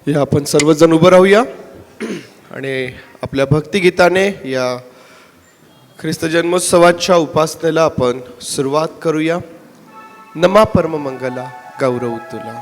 या आपण सर्वजण उभं राहूया आणि आपल्या भक्तिगीताने या ख्रिस्त जन्मोत्सवाच्या उपासनेला आपण सुरुवात करूया. नमा परम मंगला गौरव तुला.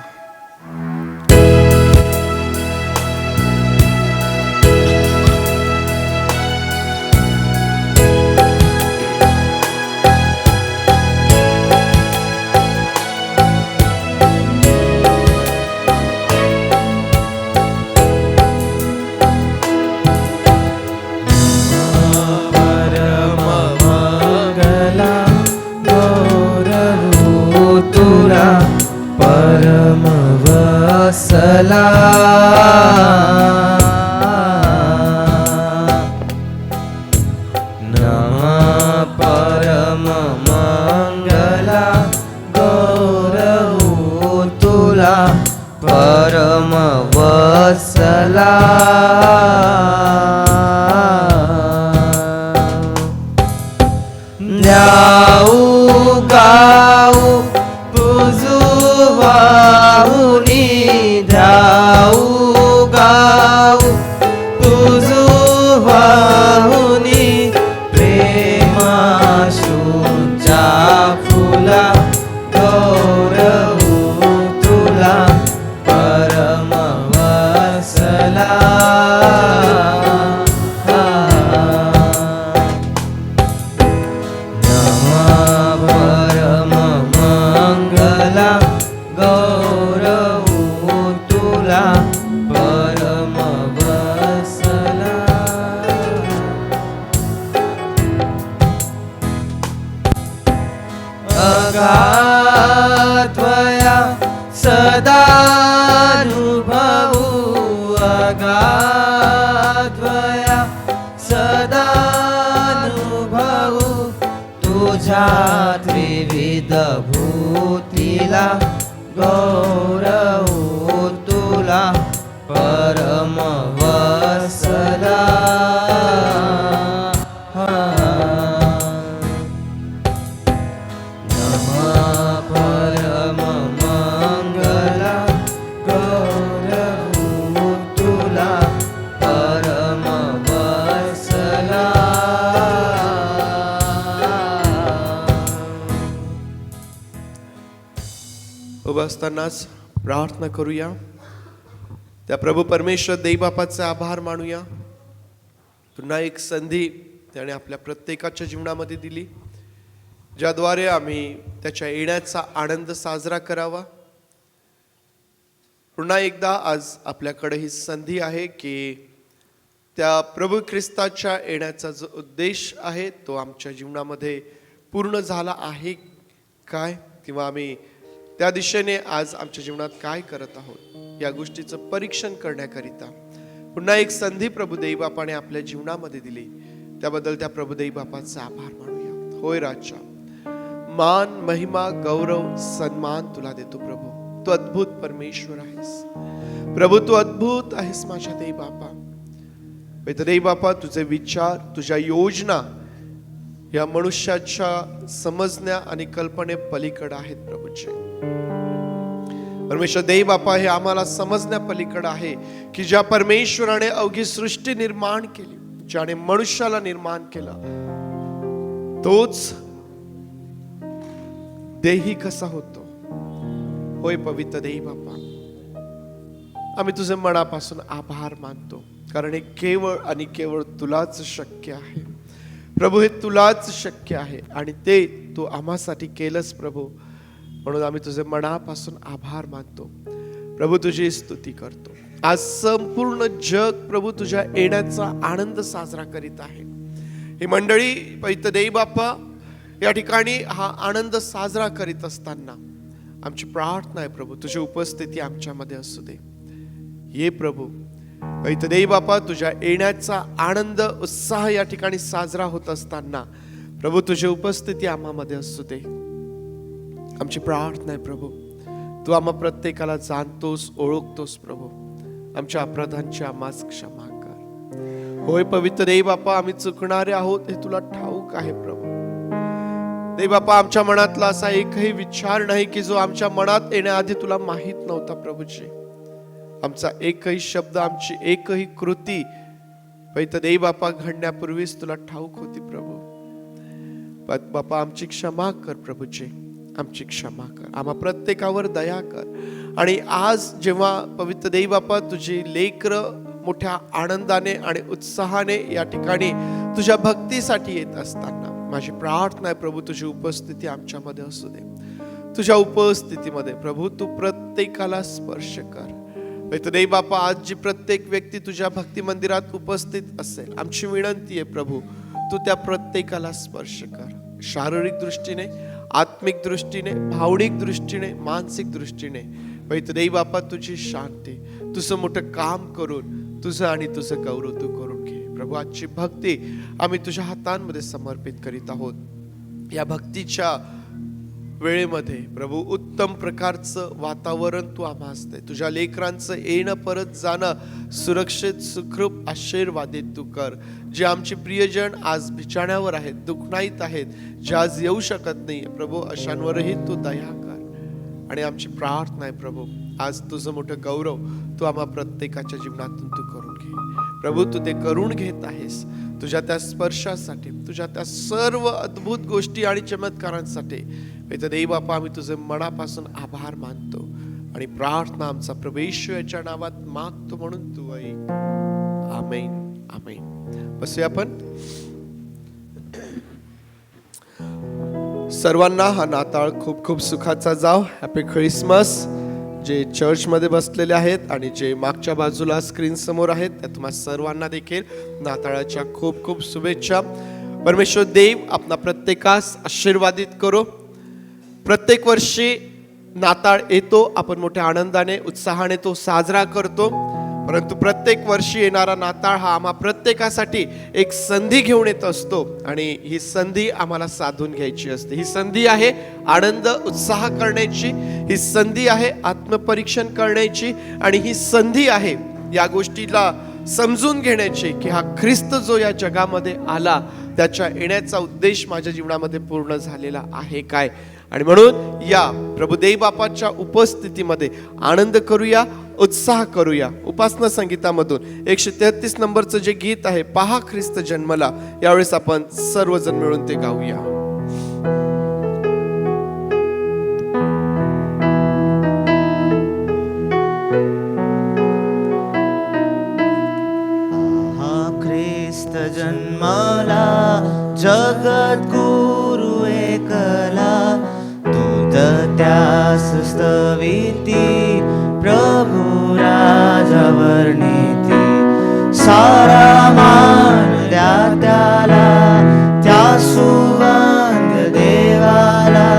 सला नमः परम मंगला गौरव तुला परम वत्सला. ध्याऊ गाऊ पूजू वाहुनी ध्याऊ गाऊ तुझू वाहुनी प्रेमाशूंच्या फुला गौरव तुला परम वत्सला. नमः परम मंगला गौरव तुला परम वत्सला. अगात्वया सदानुभवू अगात्वया सदानुभवू तुझ्या त्रिविध भूतीला गौरव तुला परम वत्सला. नमः परम मंगला गौरव तुला परम वत्सला. उभं असतानाच प्रार्थना करूया. त्या प्रभू परमेश्वर देव बापाचे आभार मानूया. पुन्हा एक संधी त्याने आपल्या प्रत्येकाच्या जीवनामध्ये दिली, ज्याद्वारे आम्ही त्याच्या येण्याचा आनंद साजरा करावा. पुन्हा एकदा आज आपल्याकडे ही संधी आहे की त्या प्रभू ख्रिस्ताच्या येण्याचा जो उद्देश आहे तो आमच्या जीवनामध्ये पूर्ण झाला आहे काय, किंवा आम्ही त्या दिशेने आज आमच्या जीवनात काय करत आहोत या गोष्टीचं परीक्षण करण्याकरिता पुन्हा एक संधी प्रभू देव बापाने आपल्या जीवनामध्ये दिली. त्याबद्दल त्या प्रभू देव बापाचा आभार मानूया. होय राजा, मान महिमा गौरव सन्मान तुला देतो प्रभू. तू अद्भुत परमेश्वर आहेस प्रभू, तू अद्भुत आहेस माझ्या देव बापा. देव बापा, तुझे विचार तुझ्या योजना या मनुष्याच्या समजण्या आणि कल्पने पलीकडे आहेत प्रभूचे. परमेश्वर देव बापा, हे आम्हाला समजण्या पलीकडे आहे की ज्या परमेश्वराने अवघी सृष्टी निर्माण केली, ज्याने मनुष्याला निर्माण केला, तोच देही कसा होतो. होय पवित्र देव बापा, आम्ही तुझे मनापासून आभार मानतो, कारण हे केवळ आणि केवळ तुलाच शक्य आहे प्रभू. हे तुलाच शक्य आहे आणि ते तू आम्हासाठी केलंस प्रभू. म्हणून आम्ही तुझे मनापासून आभार मानतो प्रभू, तुझी स्तुती करतो. आज संपूर्ण जग प्रभू तुझ्या येण्याचा आनंद साजरा करीत आहे. ही मंडळी पवित्र देव बापा या ठिकाणी हा आनंद साजरा करीत असताना आमची प्रार्थना आहे प्रभू, तुझी उपस्थिती आमच्यामध्ये असू दे. ये प्रभू पवित्र देव बापा, तुझ्या येण्याचा आनंद उत्साह या ठिकाणी साजरा होत असताना प्रभू तुझी उपस्थिती आम्हामध्ये असू दे. आमची प्रार्थना आहे प्रभू, तू आम्हा प्रत्येकाला जाणतोस, ओळखतोस प्रभू. आमच्या अपराधांची आम्हास क्षमा कर. होय पवित्र देव बापा, आम्ही चुकणारे आहोत हे तुला ठाऊक आहे प्रभू. देव बापा, आमच्या मनातला असा एकही विचार नाही की जो आमच्या मनात येण्याआधी तुला माहित नव्हता प्रभूजी. आमचा एकही शब्द, आमची एकही कृती पवित्र देव बापा घडण्यापूर्वीच तुला ठाऊक होती प्रभू. बापा आमची क्षमा कर प्रभूचे, आमची क्षमा कर, आम्हा प्रत्येकावर दया कर. आणि आज जेव्हा पवित्र देव बापा तुझी लेकरं मोठ्या आनंदाने आणि उत्साहाने या ठिकाणी तुझ्या भक्तीसाठी येत असताना माझी प्रार्थना आहे प्रभू, तुझी उपस्थिती आमच्यामध्ये असू दे. तुझ्या उपस्थितीमध्ये प्रभू तू प्रत्येकाला स्पर्श कर. पवित्र देव बापा आज जी प्रत्येक व्यक्ती तुझ्या भक्ती मंदिरात उपस्थित असेल, आमची विनंती आहे प्रभू तू त्या प्रत्येकाला स्पर्श कर. शारीरिक दृष्टीने, आत्मिक दृष्टीने, भावनिक दृष्टीने, मानसिक दृष्टीने पवित्र देव बापा तुझी शांती, तुझं मोठं काम करून तुझं आणि तुझं गौरव तू करून घे प्रभू. आजची भक्ती आम्ही तुझ्या हातांमध्ये समर्पित करीत आहोत. या भक्तीच्या वेळेमध्ये प्रभू उत्तम प्रकारचं वातावरण तू आम्हास दे. तुझ्या लेकरांचं येणं परत जाणं सुरक्षित, सुखरूप, आशीर्वादित तू कर. जे आमचे प्रियजन आज बिछाण्यावर आहेत, दुखणाईत आहेत, जे आज येऊ शकत नाही प्रभू, अशांवरही तू दया कर. आणि आमची प्रार्थना आहे प्रभू आज तुझं मोठं गौरव तू आम्हा प्रत्येकाच्या जीवनातून तू करून घे प्रभू. तू ते करून घेत आहेस तुझ्या त्या स्पर्शासाठी, तुझ्या त्या सर्व अद्भुत गोष्टी आणि चमत्कारांसाठी पवित्र देव बापा आम्ही तुझे मनापासून आभार मानतो. आणि प्रार्थना आमचा प्रभू येशूच्या नावात मागतो म्हणून तू ऐक. आमेन, आमेन. बसूया आपण. सर्वांना हा नाताळ खूप खूप सुखाचा जाव. Happy Christmas. जे चर्चमध्ये बसलेले आहेत आणि जे मागच्या बाजूला स्क्रीन समोर आहेत त्या तुम्हा सर्वांना देखील नाताळाच्या खूप खूप शुभेच्छा. परमेश्वर देव आपला प्रत्येकास आशीर्वादित करो. प्रत्येक वर्षी नाताळ येतो, आपण मोठ्या आनंदाने, उत्साहाने तो साजरा करतो. परंतु प्रत्येक वर्षी येणारा नाताळ हा आम्हा प्रत्येकासाठी एक संधी घेऊन येत असतो. आणि ही संधी आम्हाला साधून घ्यायची असते. ही संधी आहे आनंद, उत्साह करण्याची. ही संधी आहे आत्मपरीक्षण करण्याची. आणि ही संधी आहे या गोष्टीला समजून घेण्याची की हा ख्रिस्त जो या जगामध्ये आला त्याच्या येण्याचा उद्देश माझ्या जीवनामध्ये पूर्ण झालेला आहे काय. आणि म्हणून या प्रभू देव बापाच्या उपस्थितीमध्ये आनंद करूया, उत्साह करूया. उपासना संगीतामधून 133 नंबरचं जे गीत आहे, पहा ख्रिस्त जन्मला, यावेळेस आपण सर्वजण मिळून ते गाऊया. ख्रिस्त जन्मला, जगत गुरु एकला, दूत त्यास स्तविती, प्रभु राजा वर्णिती. सारा मान द्या त्याला, त्या सुवंद देवाला,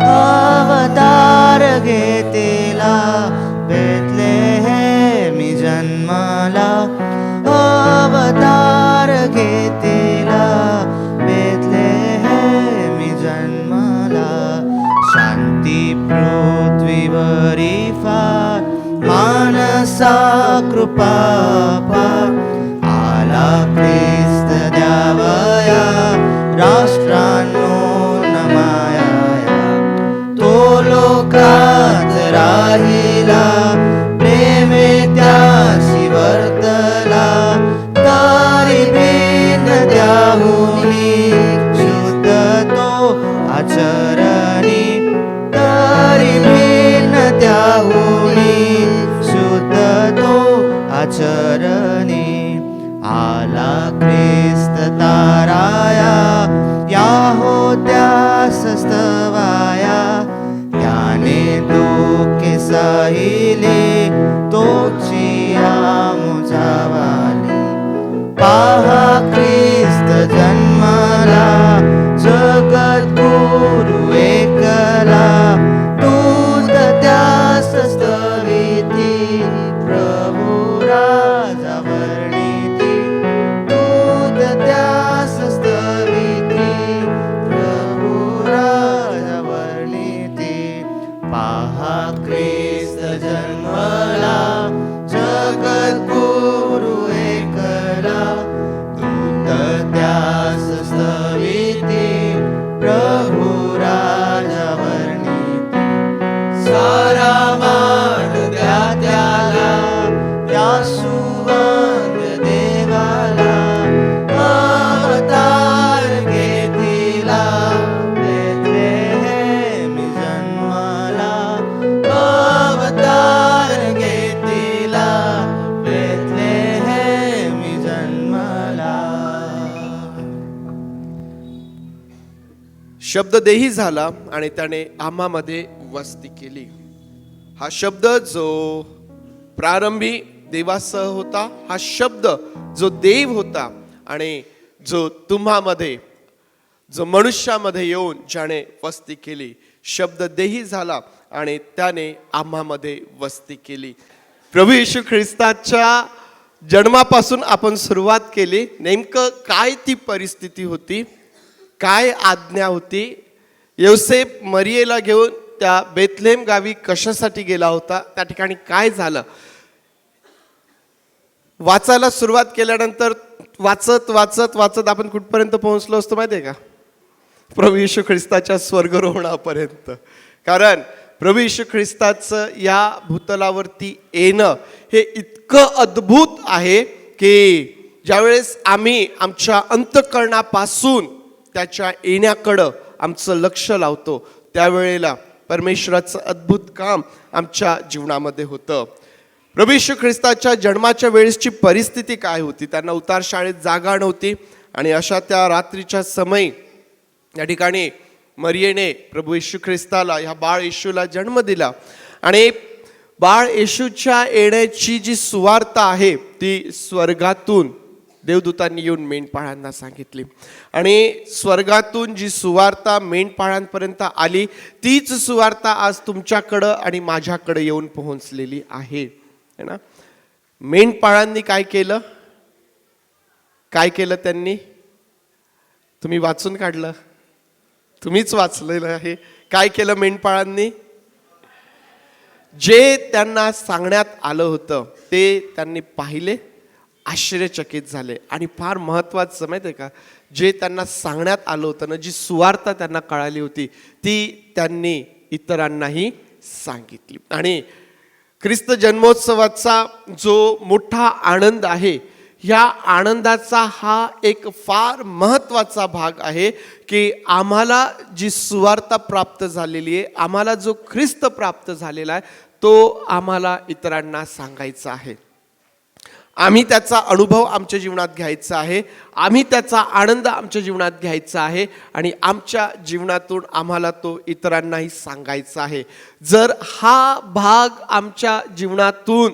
अवतार घेतेला, बेथलेहेमी जन्माला, अवतार घेतेला, बेथलेहेमी जन्माला. शांती पृथ्वीवरी फार, मानसा कृपा फार, आला ख्रिस्त द्यावया, राष्ट्रांनो नमाया. तो लोकात राहिला, प्रेमे त्याशी वर्तला, तरी बिन त्याहुनी शुद्ध तो आचरणी, तरी बिन त्याहुनी शुद्ध तो आचरणी. आला ख्रिस्त ताराया, या होत्या सस्तवाया, त्याने दुःखे सहिले, तोची मुजावाली. पहा ख्रिस्त जन्मला, जगत गुरु एकला, दूत त्यास स्तविती, प्रभु राजा वर्णिती, दूत त्यास स्तविती, प्रभु राजा वर्णिती. पहा ख्रिस्त जन्मला, जगत गुरु एकला, दूत शब्ददेही झाला आणि त्याने आम्हामध्ये वस्ती केली. हा शब्द जो प्रारंभी देवासह होता, हा शब्द जो देव होता आणि जो तुम्हामध्ये, जो मनुष्यामध्ये येऊन ज्याने वस्ती केली, शब्द देही झाला आणि त्याने आम्हामध्ये वस्ती केली. प्रभू येशू ख्रिस्ताच्या जन्मापासून आपण सुरुवात केली. नेमकं काय ती परिस्थिती होती, काय आज्ञा होती, योसेफ मरियेला घेऊन त्या बेथलेम गावी कशासाठी गेला होता, त्या ठिकाणी काय झालं, वाचायला सुरुवात केल्यानंतर वाचत वाचत वाचत आपण कुठपर्यंत पोहोचलो असतो माहिती आहे का? प्रभू येशू ख्रिस्ताच्या स्वर्गरोहणापर्यंत. कारण प्रभू येशू ख्रिस्ताचं या भूतलावरती येणं हे इतकं अद्भुत आहे की ज्यावेळेस आम्ही आमच्या अंतःकरणापासून त्याच्या येण्याकडं आमचं लक्ष लावतो, त्यावेळेला परमेश्वराचं अद्भुत काम आमच्या जीवनामध्ये होतं. प्रभू येशू ख्रिस्ताच्या जन्माच्या वेळेसची परिस्थिती काय होती? त्यांना उतार शाळेत जागा नव्हती आणि अशा त्या रात्रीच्या समयी या ठिकाणी मरियेने प्रभू येशू ख्रिस्ताला, ह्या बाळ येशूला जन्म दिला. आणि बाळ येशूच्या येण्याची जी सुवार्ता आहे ती स्वर्गातून देवदूतांनी येऊन मेंढपाळांना सांगितली. आणि स्वर्गातून जी सुवार्ता मेंढपाळांपर्यंत आली, तीच सुवार्ता आज तुमच्याकडं आणि माझ्याकडे येऊन पोहोचलेली आहे ना. मेंढपाळांनी काय केलं? काय केलं त्यांनी? तुम्ही वाचून काढलं, तुम्हीच वाचलेलं आहे. काय केलं मेंढपाळांनी? जे त्यांना सांगण्यात आलं होतं ते त्यांनी पाहिले, आश्चर्यचकित झाले. आणि फार महत्त्वाचं माहिती आहे का, जे त्यांना सांगण्यात आलं होतं ना, जी सुवार्ता त्यांना कळाली होती, ती त्यांनी इतरांनाही सांगितली. आणि ख्रिस्त जन्मोत्सवाचा जो मोठा आनंद आहे, ह्या आनंदाचा हा एक फार महत्त्वाचा भाग आहे की आम्हाला जी सुवार्ता प्राप्त झालेली आहे, आम्हाला जो ख्रिस्त प्राप्त झालेला आहे, तो आम्हाला इतरांना सांगायचा आहे. आम्ही त्याचा अनुभव आमच्या जीवनात घ्यायचा आहे, आम्ही त्याचा आनंद आमच्या जीवनात घ्यायचा आहे आणि आमच्या जीवनातून आम्हाला तो इतरांनाही सांगायचा आहे. जर हा भाग आमच्या जीवनातून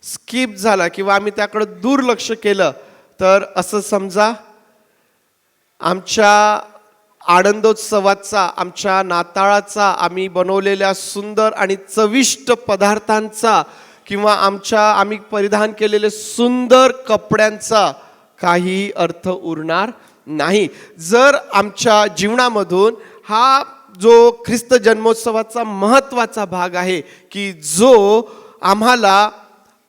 स्किप झाला किंवा आम्ही त्याकडे दुर्लक्ष केलं तर असं समजा आमच्या आनंदोत्सवाचा, आमच्या नाताळाचा, आम्ही बनवलेल्या सुंदर आणि चविष्ट पदार्थांचा किंवा आम्ही परिधान केलेले सुंदर कपड्यांचा काही अर्थ उरणार नाही. जर आमच्या जीवनामधून हा जो ख्रिस्त जन्मोत्सवाचा महत्त्वाचा भाग आहे की जो आम्हाला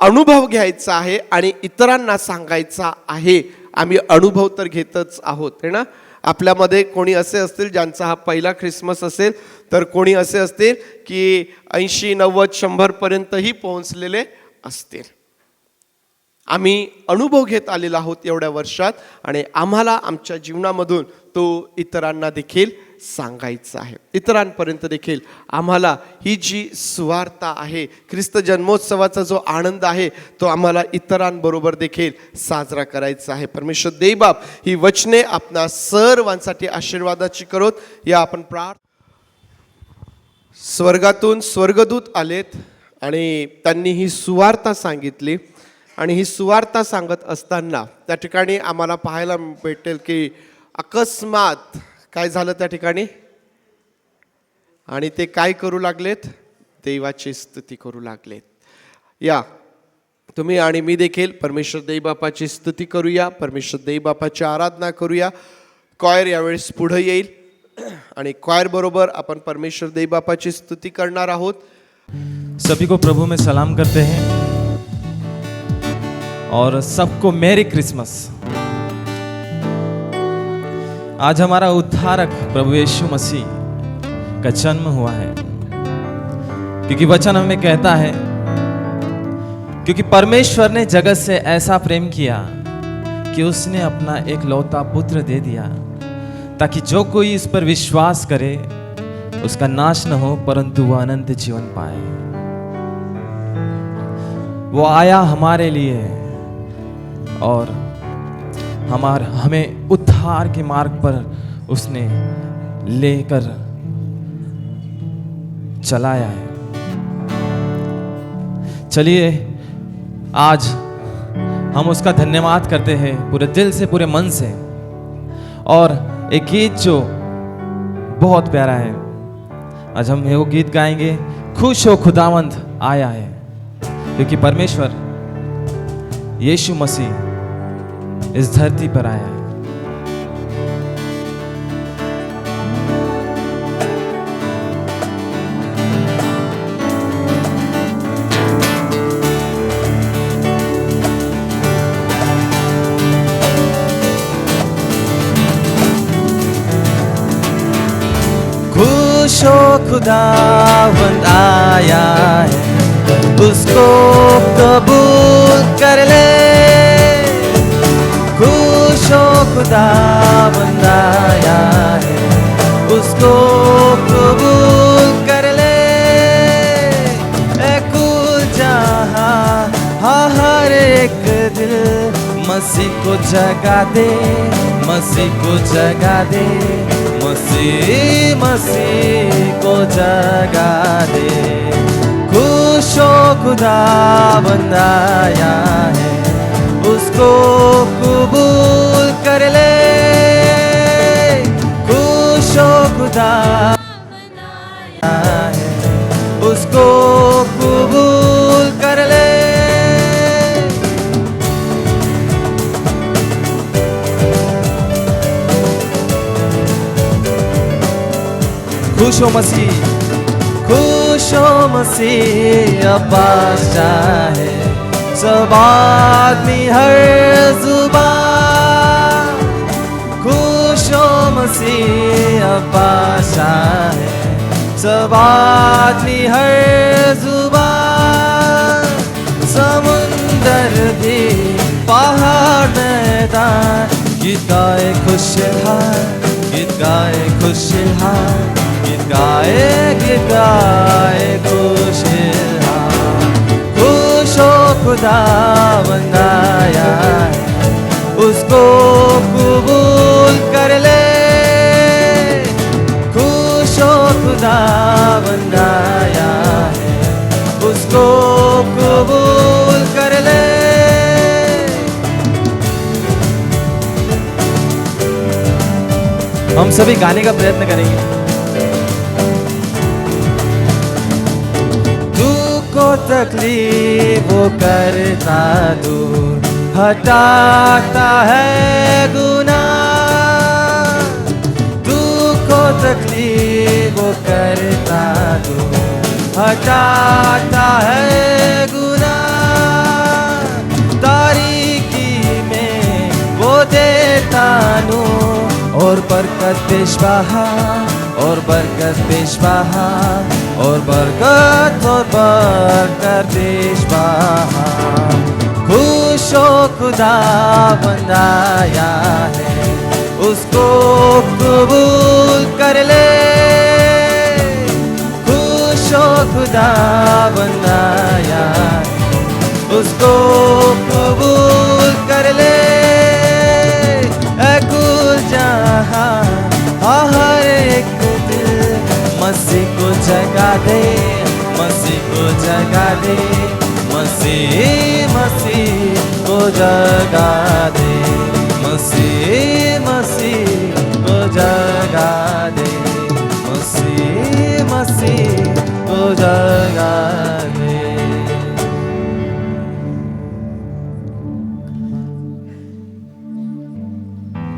अनुभव घ्यायचा आहे आणि इतरांना सांगायचा आहे, आम्ही अनुभव तर घेतच आहोत है ना. आपल्यामध्ये कोणी असे असतील ज्यांचा हा पहिला ख्रिसमस असेल, तर कोणी असे असतील की 80, 90, 100 पर्यंतही पोहोचलेले असतील. आम्ही अनुभव घेत आलेलो आहोत एवढ्या वर्षात आणि आम्हाला आमच्या जीवनामधून तो इतरांना देखील सांगायचा आहे. इतरांपर्यंत देखील आम्हाला ही जी सुवार्ता आहे, ख्रिस्त जन्मोत्सवाचा जो आनंद आहे, तो आम्हाला इतरांबरोबर देखील साजरा करायचा आहे. परमेश्वर देवबाप ही वचने आपणा सर्वांसाठी आशीर्वादाची करोत. या आपण स्वर्गातून स्वर्गदूत आलेत आणि त्यांनी ही सुवार्ता सांगितली. आणि ही सुवार्ता सांगत असताना त्या ठिकाणी आम्हाला पाहायला भेटेल की अकस्मात काय झालं त्या ठिकाणी, आणि ते काय करू लागलेत? देवाची स्तुती करू लागलेत. या तुम्ही आणि मी देखील परमेश्वर देवबापाची स्तुती करूया, परमेश्वर देवबापाची आराधना करूया. कॉयर यावेळेस पुढे येईल आणि कॉयर बरोबर आपण परमेश्वर देवबापाची स्तुती करणार आहोत. सभी को प्रभु में सलाम करते हैं और सबको मेरी क्रिसमस। आज हमारा उद्धारक प्रभु यीशु मसीह का जन्म हुआ है, क्योंकि वचन हमें कहता है, क्योंकि परमेश्वर ने जगत से ऐसा प्रेम किया कि उसने अपना एक लौता पुत्र दे दिया, ताकि जो कोई इस पर विश्वास करे उसका नाश न हो परंतु वह अनंत जीवन पाए। वो आया हमारे लिए और हमें उद्धार के मार्ग पर उसने लेकर चलाया है। चलिए आज हम उसका धन्यवाद करते हैं पूरे दिल से, पूरे मन से। और एक गीत जो बहुत प्यारा है, आज हम वो गीत गाएंगे, खुश हो खुदावंद आया है, क्योंकि परमेश्वर यीशु मसीह इस धरती पर आया है। खुश हो खुदावंद आया है, उसको कबूल कर ले। खुश हो खुदावंद आया है, उसको कबूल कर ले। ए कुल जहां हर एक दिल मसीह को जगा दे, मसीह को जगा दे, मसीह मसीह को जगा दे। खुश हो खुदावंद आया है, उसको कबूल कर ले। खुश हो खुदावंद आया है, उसको कबूल कर ले। खुश हो मसीह, खुश हो मसीह अब बादशाह है, सब आदमी हर जुबान। खुश हो मसीह अब बादशाह है, सब आदमी हर जुबान। समुंदर भी पहाड़ मैदान, गीत गाए खुशहाल, गीत गाए खुशहाल, गीत गाए खुशहाल। खुश हो खुदावंद आया है, उसको कबूल कर ले। खुश हो खुदावंद आया है, उसको कबूल कर ले। हम सभी गाने का प्रयत्न करेंगे। तकलीफ वो करता दूर, हटाता है गुनाह। तू को तकलीफ वो करता दूर, हटाता है गुनाह। तारीकी में वो देता नूर, और बरकत पेश बहार, और बरकत पेश बहार, और बरकत पेश बहार। खुश हो खुदावंद आया है, उसको कबूल कर ले। खुश हो खुदावंद आया है, उसको कबूल कर ले। ए कुल जहां हर एक दिल मसीह को जगा दे, मसीह को जगा दे, मसीह मसीह को जगा दे, मसीह मसीह को जगा दे, मसीह मसीह को जगा दे।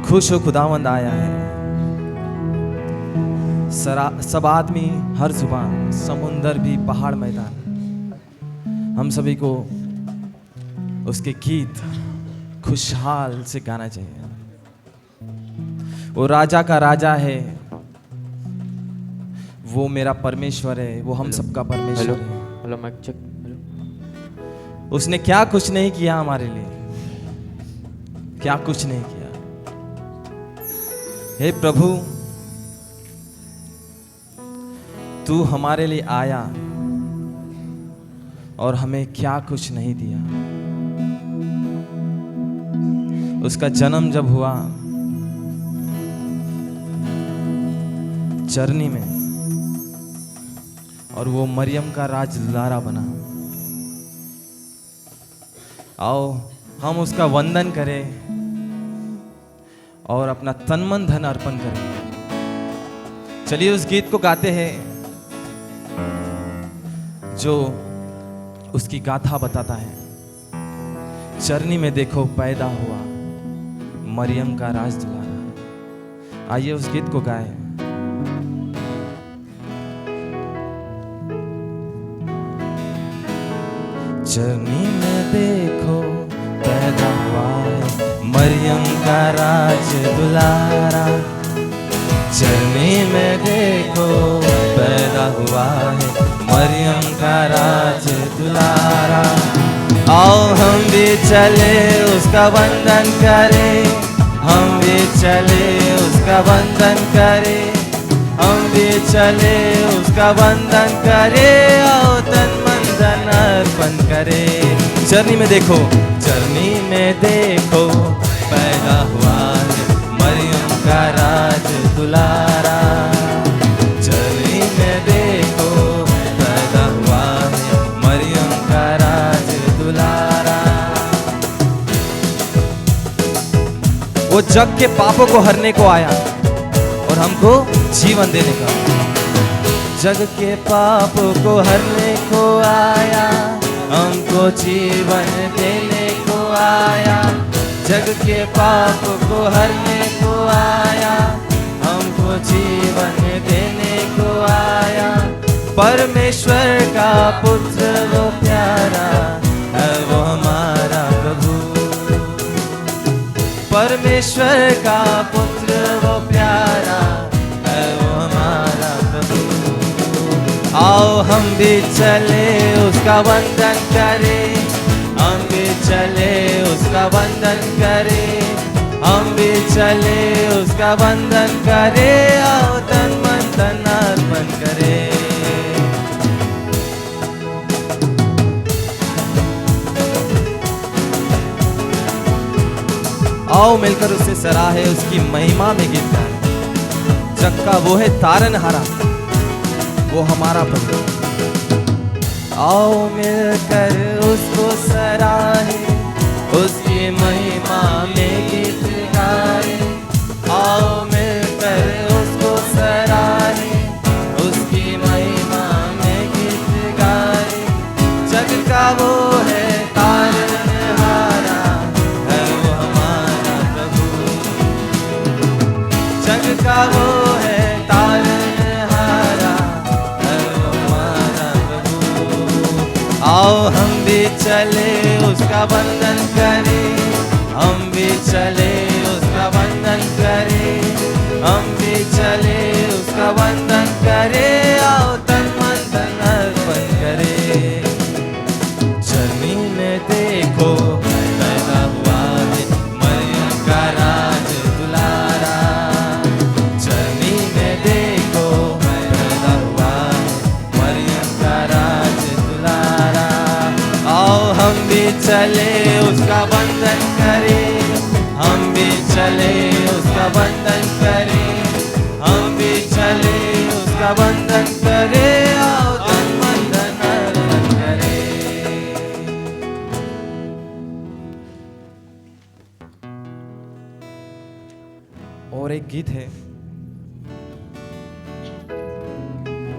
खुश हो खुदावंद आया है, सब आदमी हर जुबान, समुंदर भी पहाड़ मैदान। हम सभी को उसके गीत खुशहाल से गाना चाहिए। वो राजा का राजा है, वो मेरा परमेश्वर है, वो हम सबका परमेश्वर है। Hello mic check. हेलो। उसने क्या कुछ नहीं किया हमारे लिए, क्या कुछ नहीं किया। हे प्रभु, तू हमारे लिए आया और हमें क्या कुछ नहीं दिया। उसका जन्म जब हुआ चरनी में, और वो मरियम का राज दुलारा बना। आओ हम उसका वंदन करें और अपना तन मन धन अर्पण करें। चलिए उस गीत को गाते हैं जो उसकी गाथा बताता है। चरनी में देखो पैदा हुआ मरियम का राज दुलारा। आइए उस गीत को गाएं। चरनी में देखो पैदा हुआ है मरियम का राज दुलारा। चरनी में देखो पैदा हुआ है मरियम का राज दुलारा। आओ हम भी चले उसका वंदन करें, हम भी चले उसका वंदन करें, हम भी चले उसका वंदन करें। आओ तन मन धन अर्पण करें। चरनी में देखो, चरनी में देखो पैदा हुआ है मरियम का राज दुलारा। चरनी में देखो पैदा हुआ है मरियम का राज दुलारा। वो जग के पापों को हरने को आया और हमको जीवन देने का। जग के पापों को हरने को आया, हमको जीवन देने को आया। जग के पापों को हरने को आया, हमको जीवन देने को आया। परमेश्वर का पुत्र वो प्यारा है, वो हमारा प्रभु। परमेश्वर का पुत्र वो प्यारा है, वो हमारा प्रभु। आओ हम भी चले उसका वंदन करें, हम भी चले उसका वंदन करें, हम भी चले उसका वंदन करें। आओ तन मन धन अर्पण करें। आओ मिलकर उसे सराहे, उसकी महिमा में गीत गाएं। जग का वो है तारनहारा, वो हमारा प्रभु। आओ मिलकर उसको सराहे, उसकी महिमा में गीत गाए। आओ मिलकर उसको सराहे, उसकी महिमा में गीत गाए। जग का वो है तारनहारा है, वो हमारा प्रभु। जग का वो है तारनहारा है, वो हमारा प्रभु। आओ हम भी चले उसका वंदन करें, हम भी चले उसका वंदन करें, हम भी चले उसका वंदन करें। आओ तन मन धन अर्पण करें। चरनी में देखो पैदा हुआ है मरियम का राज दुलारा। चरनी में देखो पैदा हुआ है मरियम का राज दुलारा। आओ हम भी चले उसका वंदन करें, हम भी चले उसका वंदन करें, हम भी चले उसका वंदन करें। आओ तन मन धन अर्पण करें। और एक गीत है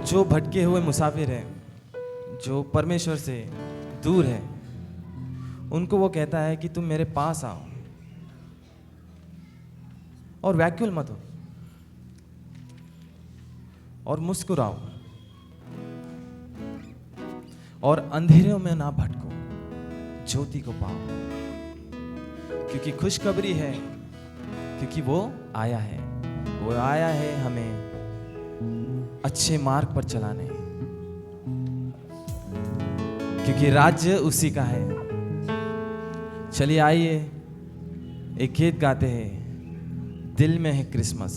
जो भटके हुए मुसाफिर हैं, जो परमेश्वर से दूर है, उनको वो कहता है कि तुम मेरे पास आओ और व्याकुल मत हो और मुस्कुराओ और अंधेरों में ना भटको, ज्योति को पाओ। क्योंकि खुशखबरी है, क्योंकि वो आया है, वो आया है हमें अच्छे मार्ग पर चलाने, क्योंकि राज्य उसी का है। चलिए आइए एक गीत गाते हैं, दिल में है क्रिसमस।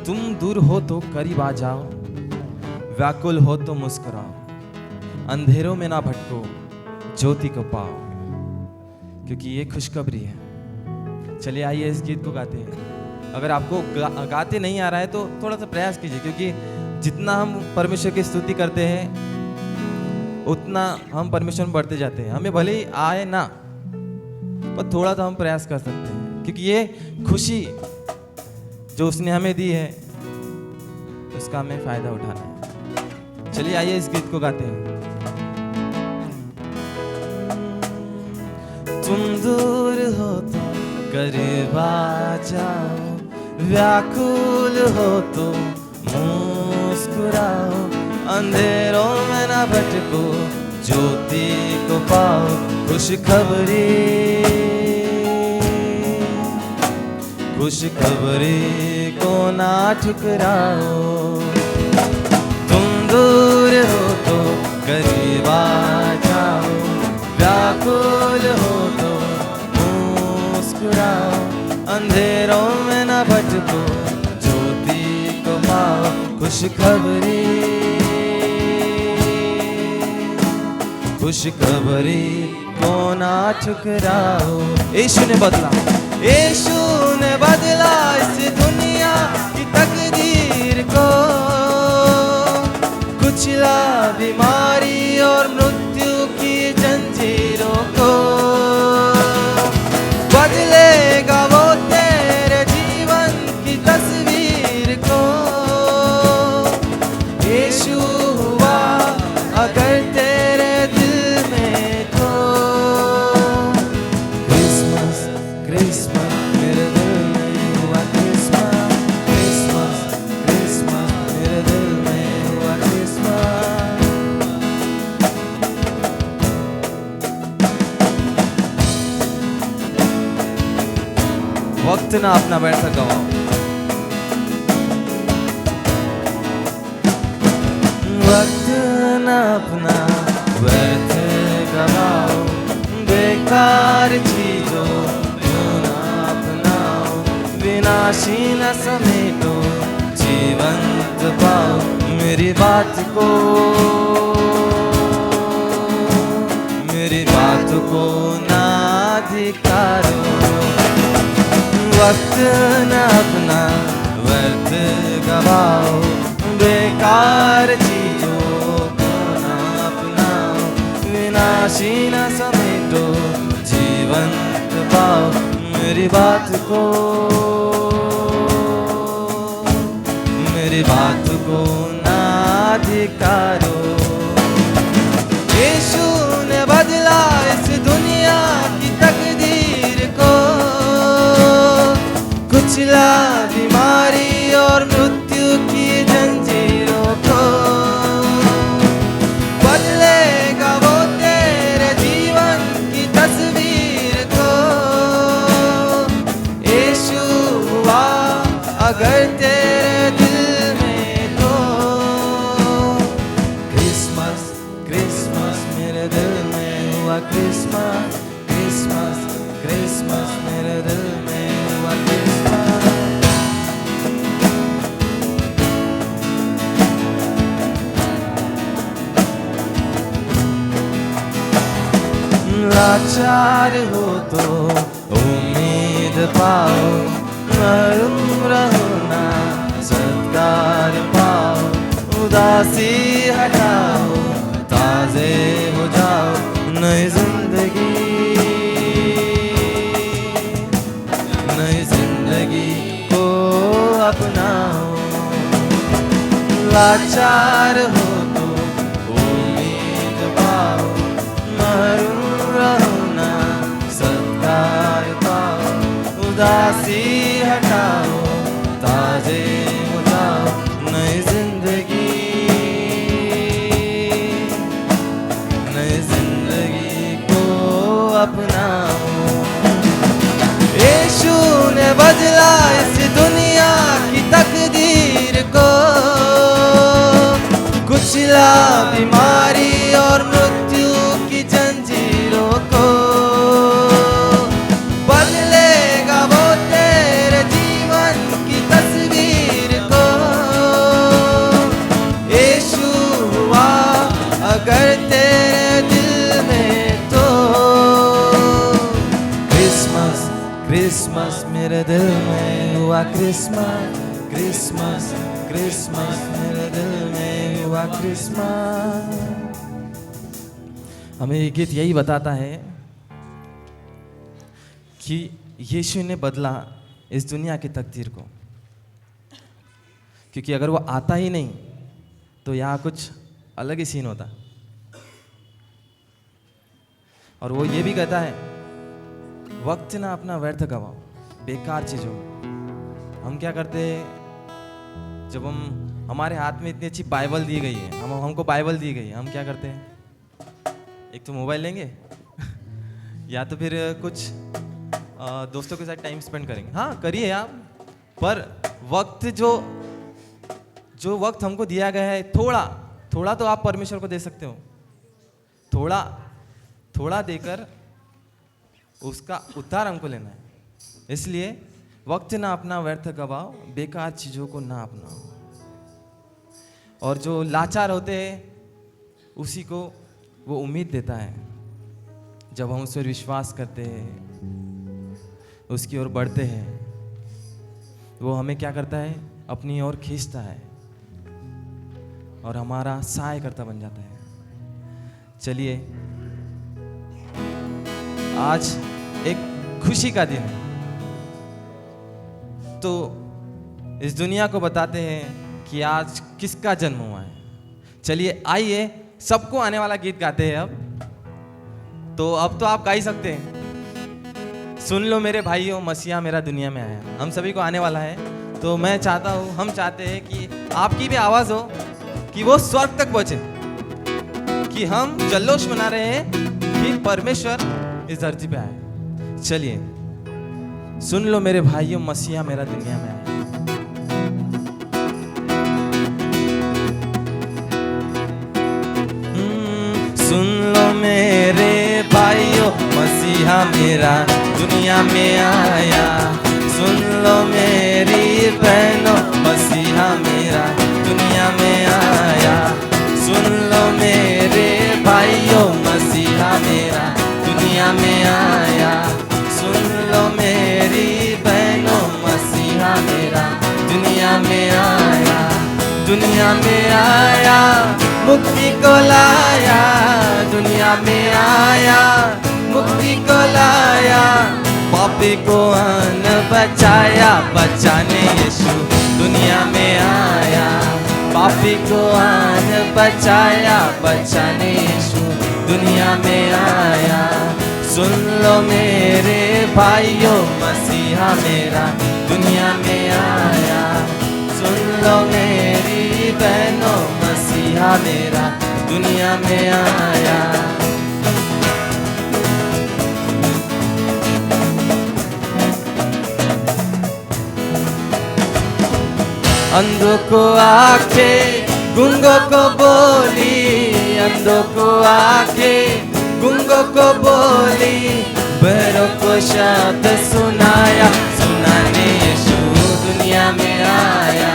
तुम दूर हो तो करीब आ जाओ, व्याकुल हो तो मुस्कुराओ, अंधेरों में ना भटको, ज्योति को पाओ, क्योंकि ये खुशखबरी है। चलिए आइए इस गीत को गाते हैं। अगर आपको गाते नहीं आ रहा है तो थोड़ा सा प्रयास कीजिए, क्योंकि जितना हम परमेश्वर की स्तुति करते हैं उतना हम परमेश्वर में बढ़ते जाते हैं। हमें भले ही आए ना, पर थोड़ा सा हम प्रयास कर सकते हैं, क्योंकि ये खुशी जो उसने हमें दी है उसका हमें फायदा उठाना है। चलिए आइए इस गीत को गाते हैं। तुम दूर हो तो करीब आ जाओ, व्याकुल हो तो मुस्कुराओ, अंधेरों में ना भटको, ज्योति को पाओ, खुशखबरी खुशखबरी को ना ठुकराओ। तुम दूर हो तो करीब आ जाओ, व्याकुल हो तो मुस्कुराओ, अंधेरों में ना भटको, ज्योति को पाओ, खुशखबरी खुशखबरी को ना ठुकराओ। यीशु ने बदला, यीशु ने बदला इस दुनिया की तकदीर को, कुचला बीमारी और मृत्यु की जंजीरों को, बदलेगा वो तेरे जीवन की तस्वीर को। यीशु हुआ अगर तेरे दिल में तो, क्रिसमस क्रिसमस मेरे दिल में हुआ क्रिसमस, क्रिसमस क्रिसमस मेरे दिल में हुआ क्रिसमस। वक्त ना अपना बैठा गवाओ, वक्त ना अपना व्यर्थ गवाओ, बेकार चीजों को ना अपनाओ, विनाशी न समेटो, जीवंत पाओ, मेरी बात को ना धिकारो। वक्त न अपना व्यर्थ गवाओ, बेकार चीजों को ना अपनाओ, विनाशी न समेटो, जीवंत पाओ, मेरी बात को ना धिकारो। यीशु ने बदला इस दुनिया की तकदीर को, कुचला बीमारी और मृत्यु की जंजीरों को, बदलेगा वो तेरे जीवन की तस्वीर को। यीशु हुआ अगर तेरे दिल में तो, क्रिसमस क्रिसमस मेरे दिल में हुआ क्रिसमस, क्रिसमस क्रिसमस मेरे दिल में हुआ क्रिसमस। लाचार हो तो उम्मीद पाओ, मरूम रहो ना सत्कार पाओ, उदासी हटाओ, ताजे हो जाओ, नई जिंदगी को अपनाओ। लाचार हो तो उम्मीद पाओ, मरूम रहो ना सत्कार पाओ, उदासी हटाओ, ताजे हो जाओ, नई जिंदगी को अपनाओ। यीशु ने बदला इस दुनिया की तकदीर को, कुचला बीमारी और मृत्यु की जंजीरों को, बदलेगा वो तेरे जीवन की तस्वीर मेरे दिल में हुआ क्रिसमस क्रिसमस क्रिसमस मेरे दिल में हुआ क्रिसमस। हमें ये गीत यही बताता है कि यीशु ने बदला इस दुनिया की तकदीर को, क्योंकि अगर वो आता ही नहीं तो यहाँ कुछ अलग ही सीन होता। और वो ये भी कहता है वक्त ना अपना व्यर्थ गवाओ, बेकार चीज हो। हम क्या करते हैं जब हमारे हाथ में इतनी अच्छी बाइबल दी गई है, हमको बाइबल दी गई है, हम क्या करते हैं, एक तो मोबाइल लेंगे या तो फिर कुछ दोस्तों के साथ टाइम स्पेंड करेंगे। हाँ करिए आप, पर वक्त जो वक्त हमको दिया गया है थोड़ा तो आप परमेश्वर को दे सकते हो। थोड़ा देकर उसका उद्धार हमको लेना है। इसलिए वक्त ना अपना व्यर्थ गवाओ, बेकार चीज़ों को ना अपनाओ। और जो लाचार होते हैं उसी को वो उम्मीद देता है। जब हम उस पर विश्वास करते हैं, उसकी ओर बढ़ते हैं, वो हमें क्या करता है, अपनी ओर खींचता है और हमारा सहायकर्ता बन जाता है। चलिए आज एक खुशी का दिन है, तो इस दुनिया को बताते हैं कि आज किसका जन्म हुआ है। चलिए आइए सबको आने वाला गीत गाते हैं। अब तो आप गा ही सकते हैं। सुन लो मेरे भाइयों, मसीहा मेरा दुनिया में आया। हम सभी को आने वाला है, तो मैं चाहता हूँ, हम चाहते हैं कि आपकी भी आवाज़ हो कि वो स्वर्ग तक पहुँचे, कि हम जल्लोष मना रहे हैं कि परमेश्वर इस धरती पे आए। चलिए सुन लो मेरे भाइयों, मसीहा मेरा दुनिया में आया। सुन लो मेरे भाइयों, मसीहा मेरा दुनिया में आया। सुन लो मेरी बहनों, मसीहा मेरा दुनिया में आया। सुन लो मेरे भाइयों, मसीहा मेरा दुनिया में आया। सुन लो मेरी बहनों, मसीहा मेरा दुनिया में आया। दुनिया में आया, मुक्ति को लाया। दुनिया में आया, मुक्ति को लाया। पापी को अन बचाया, बचाने यीशु दुनिया में आया। पापी को अन बचाया, बचाने यीशु दुनिया में आया। सुन लो मेरे भाइयों, मसीहा मेरा दुनिया में आया। सुन लो मेरी बहनों, मसीहा मेरा दुनिया में आया। अंधों को आंखें, गूंगों को बोली। अंधों को आंखें, गूंगों को बोली। बहरों को शब्द सुनाया, सुनाने यीशु दुनिया में आया।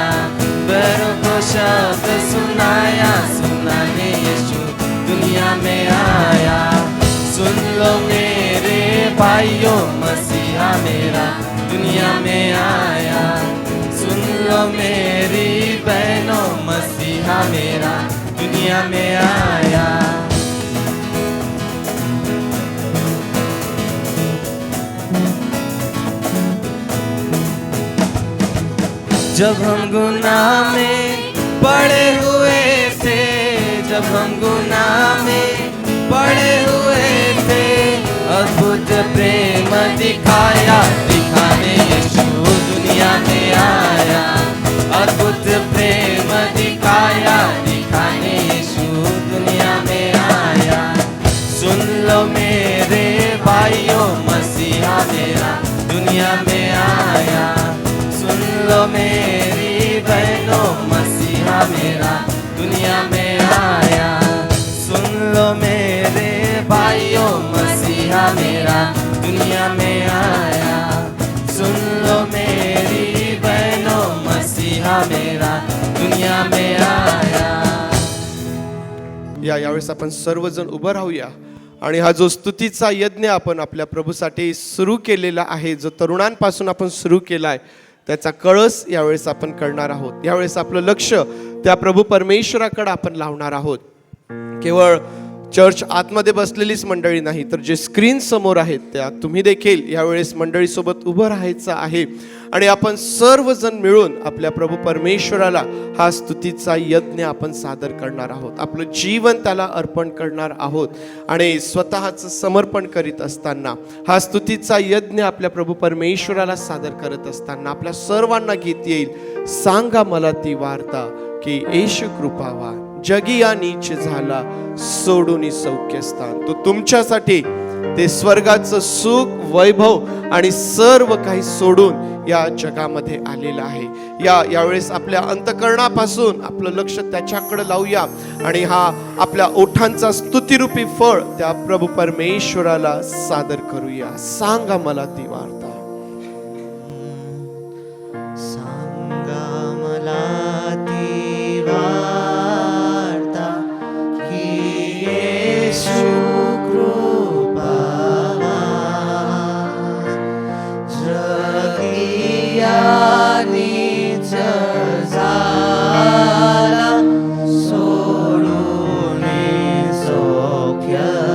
बहरों को शब्द सुनाया, सुनाने यीशु दुनिया में आया। सुन लो मेरे भाइयों, मसीहा मेरा दुनिया में आया। सुन लो मेरी बहनों, मसीहा मेरा दुनिया में आया। जब हम गुनाह में पड़े हुए थे, जब हम गुनाह में पड़े हुए थे, अद्भुत प्रेम दिखाया, दिखाने यीशु दुनिया में आया। अद्भुत प्रेम दिखाया, दिखाने यीशु दुनिया में आया। सुन लो मेरे भाइयों, मसीहा मेरा दुनिया में आया। सुन लो मेरी बहनों, मसीहा मेरा दुनिया में आया। सुन लो मेरे भाइयों, मसीहा मेरा दुनिया में आया। सुन लो मेरी बहनों, मसीहा मेरा दुनिया में आया। यावेळेस आपण सर्वजण उभं राहूया आणि हा जो स्तुतीचा यज्ञ आपण आपल्या प्रभूसाठी सुरू केलेला आहे, जो तरुणांपासून आपण सुरू केला आहे, त्याचा कळस यावेळेस आपण करणार आहोत. यावेळेस आपलं लक्ष त्या प्रभू परमेश्वराकडे आपण लावणार आहोत. केवळ चर्च आतमध्ये बसलेलीच मंडळी नाही, तर जे स्क्रीन समोर आहेत त्या तुम्ही देखील यावेळेस मंडळीसोबत उभं राहायचं आहे आणि आपण सर्वजण मिळून आपल्या प्रभू परमेश्वराला हा स्तुतीचा यज्ञ आपण सादर करणार आहोत. आपलं जीवन त्याला अर्पण करणार आहोत आणि स्वतःचं समर्पण करीत असताना हा स्तुतीचा यज्ञ आपल्या प्रभू परमेश्वराला सादर करत असताना आपल्या सर्वांना गीत येईल, सांगा मला ती वार्ता की येशू कृपावान जगी या नीच झाला सोडून सौख्यस्थान. तो तुमच्यासाठी ते स्वर्गाचं सुख, वैभव आणि सर्व काही सोडून या जगामध्ये आलेला आहे. यावेळेस आपल्या अंतकरणापासून आपलं लक्ष त्याच्याकडे लावूया आणि हा आपल्या ओठांचा स्तुतिरूपी फळ त्या प्रभू परमेश्वराला सादर करूया. सांगा मला ती वार्ता. सांगा मला ती वार्ता की येशू कृपावान जगी या नीच झाला सोडून सौख्यस्थान.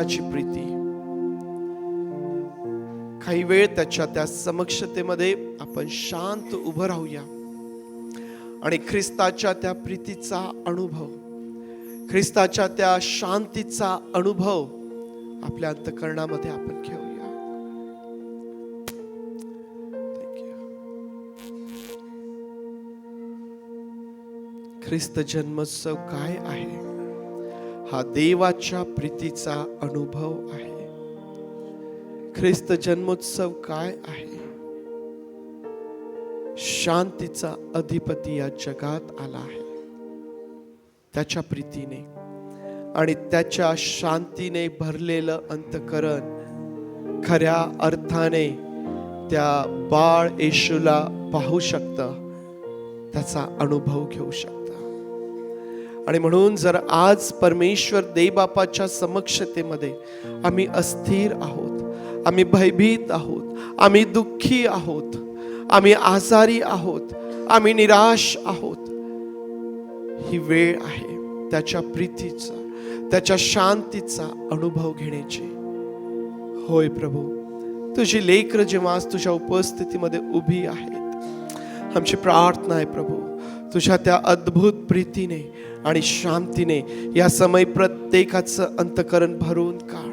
ख्रिस्ताची प्रीती. काही वेळ त्याच्या त्या समक्षतेमध्ये आपण शांत उभं राहूया आणि ख्रिस्ताच्या त्या प्रीतीचा अनुभव, ख्रिस्ताच्या त्या शांतीचा अनुभव आपल्या अंतःकरणामध्ये आपण घेऊया. ख्रिस्त जन्मोत्सव काय आहे? हा देवाच्या प्रीतीचा अनुभव आहे. ख्रिस्त जन्मोत्सव काय आहे? शांतीचा अधिपती या जगात आला आहे त्याच्या प्रीतीने, आणि त्याच्या शांतीने भरलेलं अंतःकरण खऱ्या अर्थाने त्या बाळ येशूला पाहू शकतं, त्याचा अनुभव घेऊ शकतं. आणि म्हणून जर आज परमेश्वर देवबापाच्या समक्षतेमध्ये आम्ही अस्थिर आहोत, आम्ही भयभीत आहोत, आम्ही दुःखी आहोत, आम्ही आजारी आहोत, आम्ही निराश आहोत, ही वेळ आहे त्याच्या प्रीतीचा, त्याच्या शांतीचा अनुभव घेण्याची. होय प्रभू, तुझी लेकरं जेव्हा आज तुझ्या उपस्थितीमध्ये उभी आहेत, आमची प्रार्थना आहे प्रभू, तुझ्या त्या अद्भुत प्रीतीने आणि शांतीने या समय प्रत्येकाचं अंतःकरण भरून काढ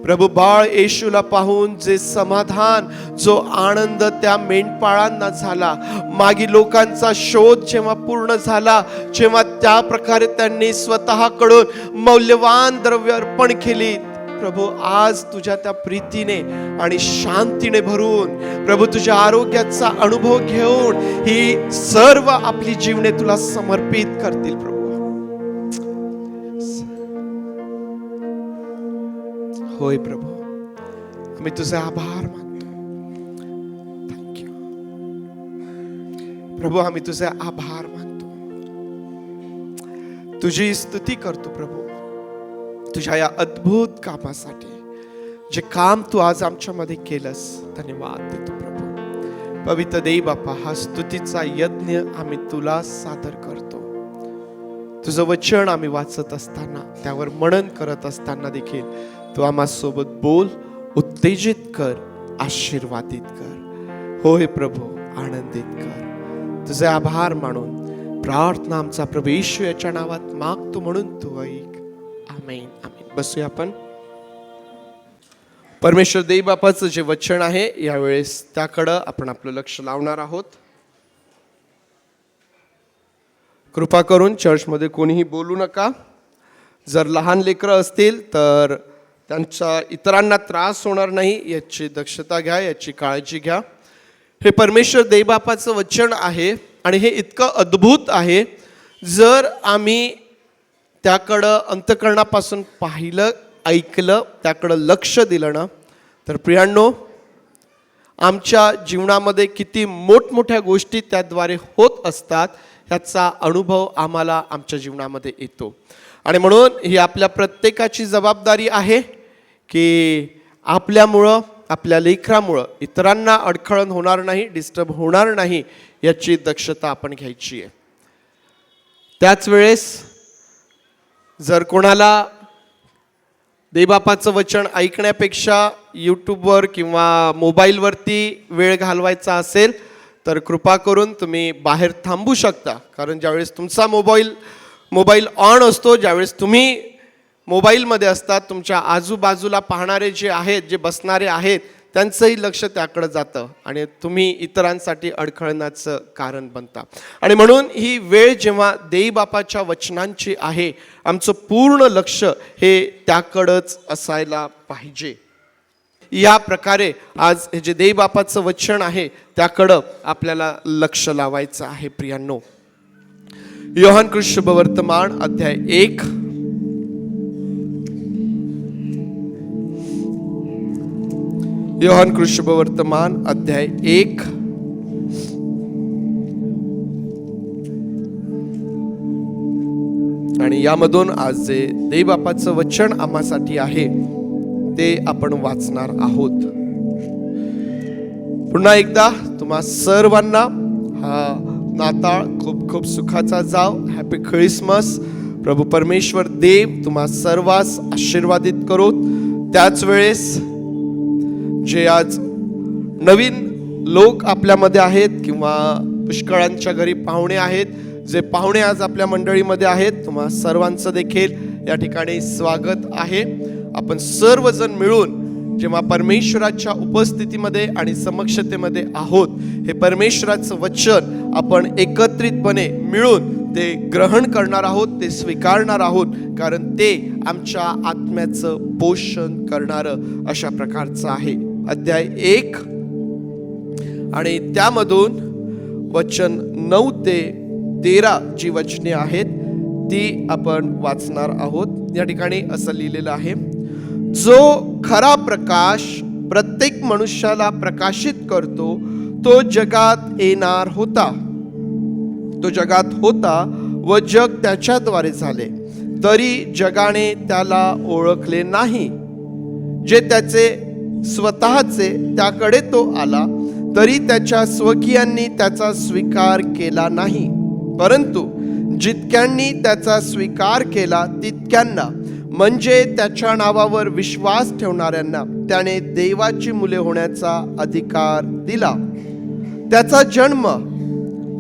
प्रभू. बाळ येशूला पाहून जे समाधान, जो आनंद त्या मेंढपाळांना झाला, मागी लोकांचा शोध जेव्हा पूर्ण झाला, जेव्हा त्या प्रकारे त्यांनी स्वतःकडून मौल्यवान द्रव्य अर्पण केली प्रभू, आज तुझ्या त्या प्रीतीने आणि शांतीने भरून प्रभू तुझ्या आरोग्याचा अनुभव घेऊन ही सर्व आपली जीवने तुला समर्पित करतील प्रभू. होय प्रभू, आम्ही तुझे आभार मानतो. थँक्यू प्रभू, आम्ही तुझे आभार मानतो, तुझी स्तुती करतो प्रभू, तुझ्या या अद्भुत कामासाठी, जे काम तू आज आमच्यामध्ये केलंस. धन्यवाद देतो प्रभू. पवित्र देव बापा, हा स्तुतीचा यज्ञ आम्ही तुला सादर करतो. तुझं वचन आम्ही वाचत असताना, त्यावर मनन करत असताना देखील तू आम्हासोबत बोल, उत्तेजित कर, आशीर्वादित कर. होय प्रभू, आनंदित कर. तुझे आभार मानून प्रार्थना आमचा प्रभू येशू याच्या नावात मागतो, म्हणून तू ऐक. आमेन, आमेन. बसूया आपण. परमेश्वर देव बापाचं जे वचन आहे, यावेळेस त्याकडं आपण आपलं लक्ष लावणार आहोत. कृपा करून चर्चमध्ये कोणीही बोलू नका. जर लहान लेकरं असतील तर त्यांचा इतरांना त्रास होणार नाही याची दक्षता घ्या, याची काळजी घ्या. हे परमेश्वर देवबापाचं वचन आहे आणि हे इतकं अद्भुत आहे. जर आम्ही त्याकडं अंतःकरणापासून पाहिलं, ऐकलं, त्याकडं लक्ष दिलं ना, तर प्रियांनो, आमच्या जीवनामध्ये किती मोठमोठ्या गोष्टी त्याद्वारे होत असतात याचा अनुभव आम्हाला आमच्या जीवनामध्ये येतो. आणि म्हणून ही आपल्या प्रत्येकाची जबाबदारी आहे की आपल्यामुळं, आपल्या लेकरामुळं इतरांना अडखळण होणार नाही, डिस्टर्ब होणार नाही याची दक्षता आपण घ्यायची आहे. त्याच वेळेस जर कोणाला देवबापाचं वचन ऐकण्यापेक्षा यूट्यूबवर किंवा मोबाईलवरती वेळ घालवायचा असेल तर कृपा करून तुम्ही बाहेर थांबू शकता. कारण ज्यावेळेस तुमचा मोबाईल ऑन असतो, ज्यावेळेस तुम्ही मोबाईलमध्ये असतात, तुमच्या आजूबाजूला पाहणारे जे आहेत, जे बसणारे आहेत, त्यांचंही लक्ष त्याकडे जातं आणि तुम्ही इतरांसाठी अडखळण्याचं कारण बनता. आणि म्हणून ही वेळ जेव्हा देवबापाच्या वचनांची आहे, आमचं पूर्ण लक्ष हे त्याकडंच असायला पाहिजे. या प्रकारे आज हे जे देवबापाचं वचन आहे त्याकडं आपल्याला लक्ष लावायचं आहे. प्रियांनो, योहान कृष्ण शुभवर्तमान अध्याय 1 योहान कृष्ण शुभवर्तमान अध्याय 1 आणि यामधून आज जे देवबापाचं वचन आम्हासाठी आहे ते आपण वाचणार आहोत. पुन्हा एकदा तुम्हा सर्वांना हा नाताळ खूप खूप सुखाचा जाव. Happy Christmas. प्रभू परमेश्वर देव तुम्हा सर्वांस आशीर्वादित करोत. त्याच वेळेस जे आज नवीन लोक आपल्यामध्ये आहेत किंवा पुष्कळांच्या घरी पाहुणे आहेत, जे पाहुणे आज आपल्या मंडळीमध्ये आहेत, तुम्हा सर्वांचं देखील या ठिकाणी स्वागत आहे. आपण सर्वजण मिळून जेव्हा परमेश्वराच्या उपस्थितीमध्ये आणि समक्षतेमध्ये आहोत, हे परमेश्वराचं वचन आपण एकत्रितपणे मिळून ते ग्रहण करणार आहोत, ते स्वीकारणार आहोत, कारण ते आमच्या आत्म्याचं पोषण करणारं अशा प्रकारचं आहे. अध्याय 1 आणि त्यामधून वचन 9 ते 13 जी वचने आहेत ती आपण वाचणार आहोत. या ठिकाणी असं लिहिलेलं आहे, जो खरा प्रकाश प्रत्येक मनुष्याला प्रकाशित करतो तो जगात येणार होता. तो जगात होता व जग त्याच्याद्वारे झाले, तरी जगाने त्याला ओळखले नाही. जे त्याचे स्वतःचे त्याकडे तो आला, तरी त्याच्या स्वकीयांनी त्याचा स्वीकार केला नाही. परंतु जितक्यांनी त्याचा स्वीकार केला तितक्यांना, म्हणजे त्याच्या नावावर विश्वास ठेवणाऱ्यांना, त्याने देवाची मुले होण्याचा अधिकार दिला. त्याचा जन्म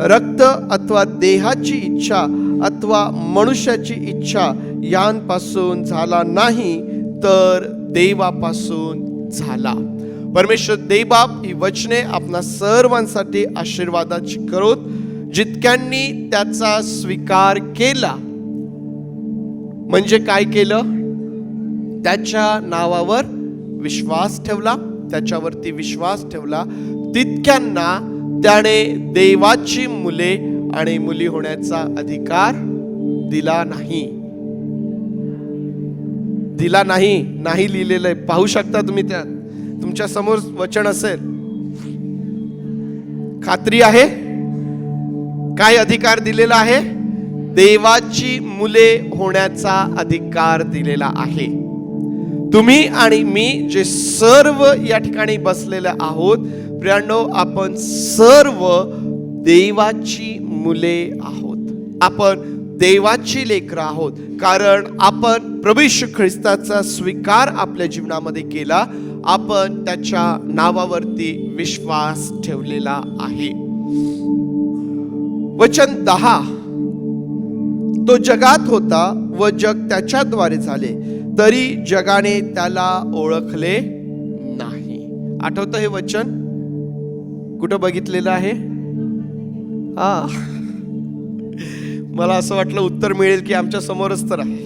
रक्त अथवा देहाची इच्छा अथवा मनुष्याची इच्छा यांपासून झाला नाही, तर देवापासून झाला. परमेश्वर देवबाप ही वचने आपणा सर्वांसाठी आशीर्वादाची करोत. जितक्यांनी त्याचा स्वीकार केला, म्हणजे काय केलं? त्याच्या नावावर विश्वास ठेवला, त्याच्यावरती विश्वास ठेवला, तितक्यांना त्याने देवाची मुले आणि मुली होण्याचा अधिकार दिला नाही. दिला नाही, नाही लिहिलेलं आहे, पाहू शकता तुम्ही. त्यात तुमच्या समोर वचन असेल, खात्री आहे काय अधिकार दिलेला आहे? देवाची मुले होण्याचा अधिकार दिलेला आहे. तुम्ही आणि मी जे सर्व या ठिकाणी बसलेले आहोत, प्रियांनो, आपण सर्व देवाची मुले आहोत. आपण देवाची लेकरं आहोत, कारण आपण प्रभू येशू ख्रिस्ताचा स्वीकार आपल्या जीवनामध्ये केला. आपण त्याच्या नावावरती विश्वास ठेवलेला आहे. वचन 10, तो जगात होता व जग त्याच्याद्वारे झाले, तरी जगाने त्याला ओळखले नाही. आठवतं हे वचन? कुठं बघितलेलं आहे? मला असं वाटलं उत्तर मिळेल की आमच्या समोरच तर आहे.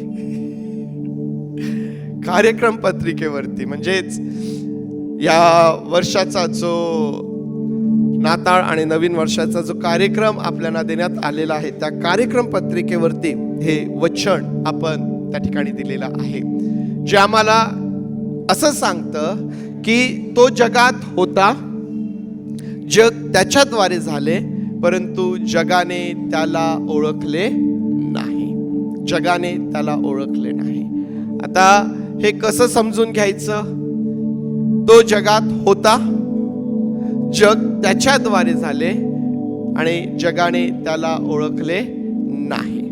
कार्यक्रम पत्रिकेवरती, म्हणजेच या वर्षाचा जो नाताळ आणि नवीन वर्षाचा जो कार्यक्रम आपल्याला देण्यात आलेला आहे, त्या कार्यक्रम पत्रिकेवरती हे वचन आपण त्या ठिकाणी दिलेलं आहे, जे आम्हाला असं सांगतं की तो जगात होता, जग त्याच्याद्वारे झाले, परंतु जगाने त्याला ओळखले नाही. जगाने त्याला ओळखले नाही. आता हे कसं समजून घ्यायचं? तो जगात होता, जग त्याच्याद्वारे झाले आणि जगाने त्याला ओळखले नाही.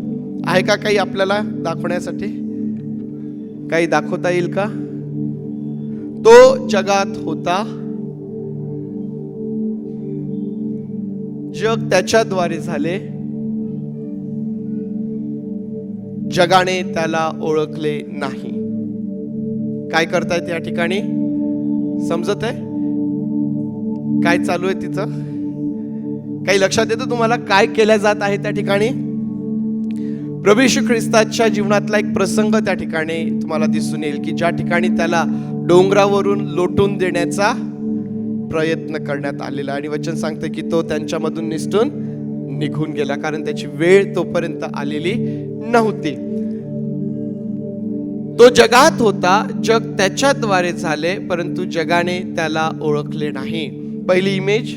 आहे का काही आपल्याला दाखवण्यासाठी? काही दाखवता येईल का? तो जगात होता, जग त्याच्याद्वारे झाले, जगाने त्याला ओळखले नाही. काय करतायत या ठिकाणी? समजत आहे काय चालू आहे तिचं? काही लक्षात येतं तुम्हाला काय केल्या जात आहे त्या ठिकाणी? प्रभू येशू ख्रिस्ताच्या जीवनातला एक प्रसंग त्या ठिकाणी तुम्हाला दिसून येईल की ज्या ठिकाणी त्याला डोंगरावरून लोटून देण्याचा प्रयत्न करण्यात आलेला, आणि वचन सांगते की तो त्यांच्यामधून निसटून निघून गेला, कारण त्याची वेळ तोपर्यंत आलेली नव्हती. तो जगात होता, जग त्याच्याद्वारे झाले, परंतु जगाने त्याला ओळखले नाही. पहिली इमेज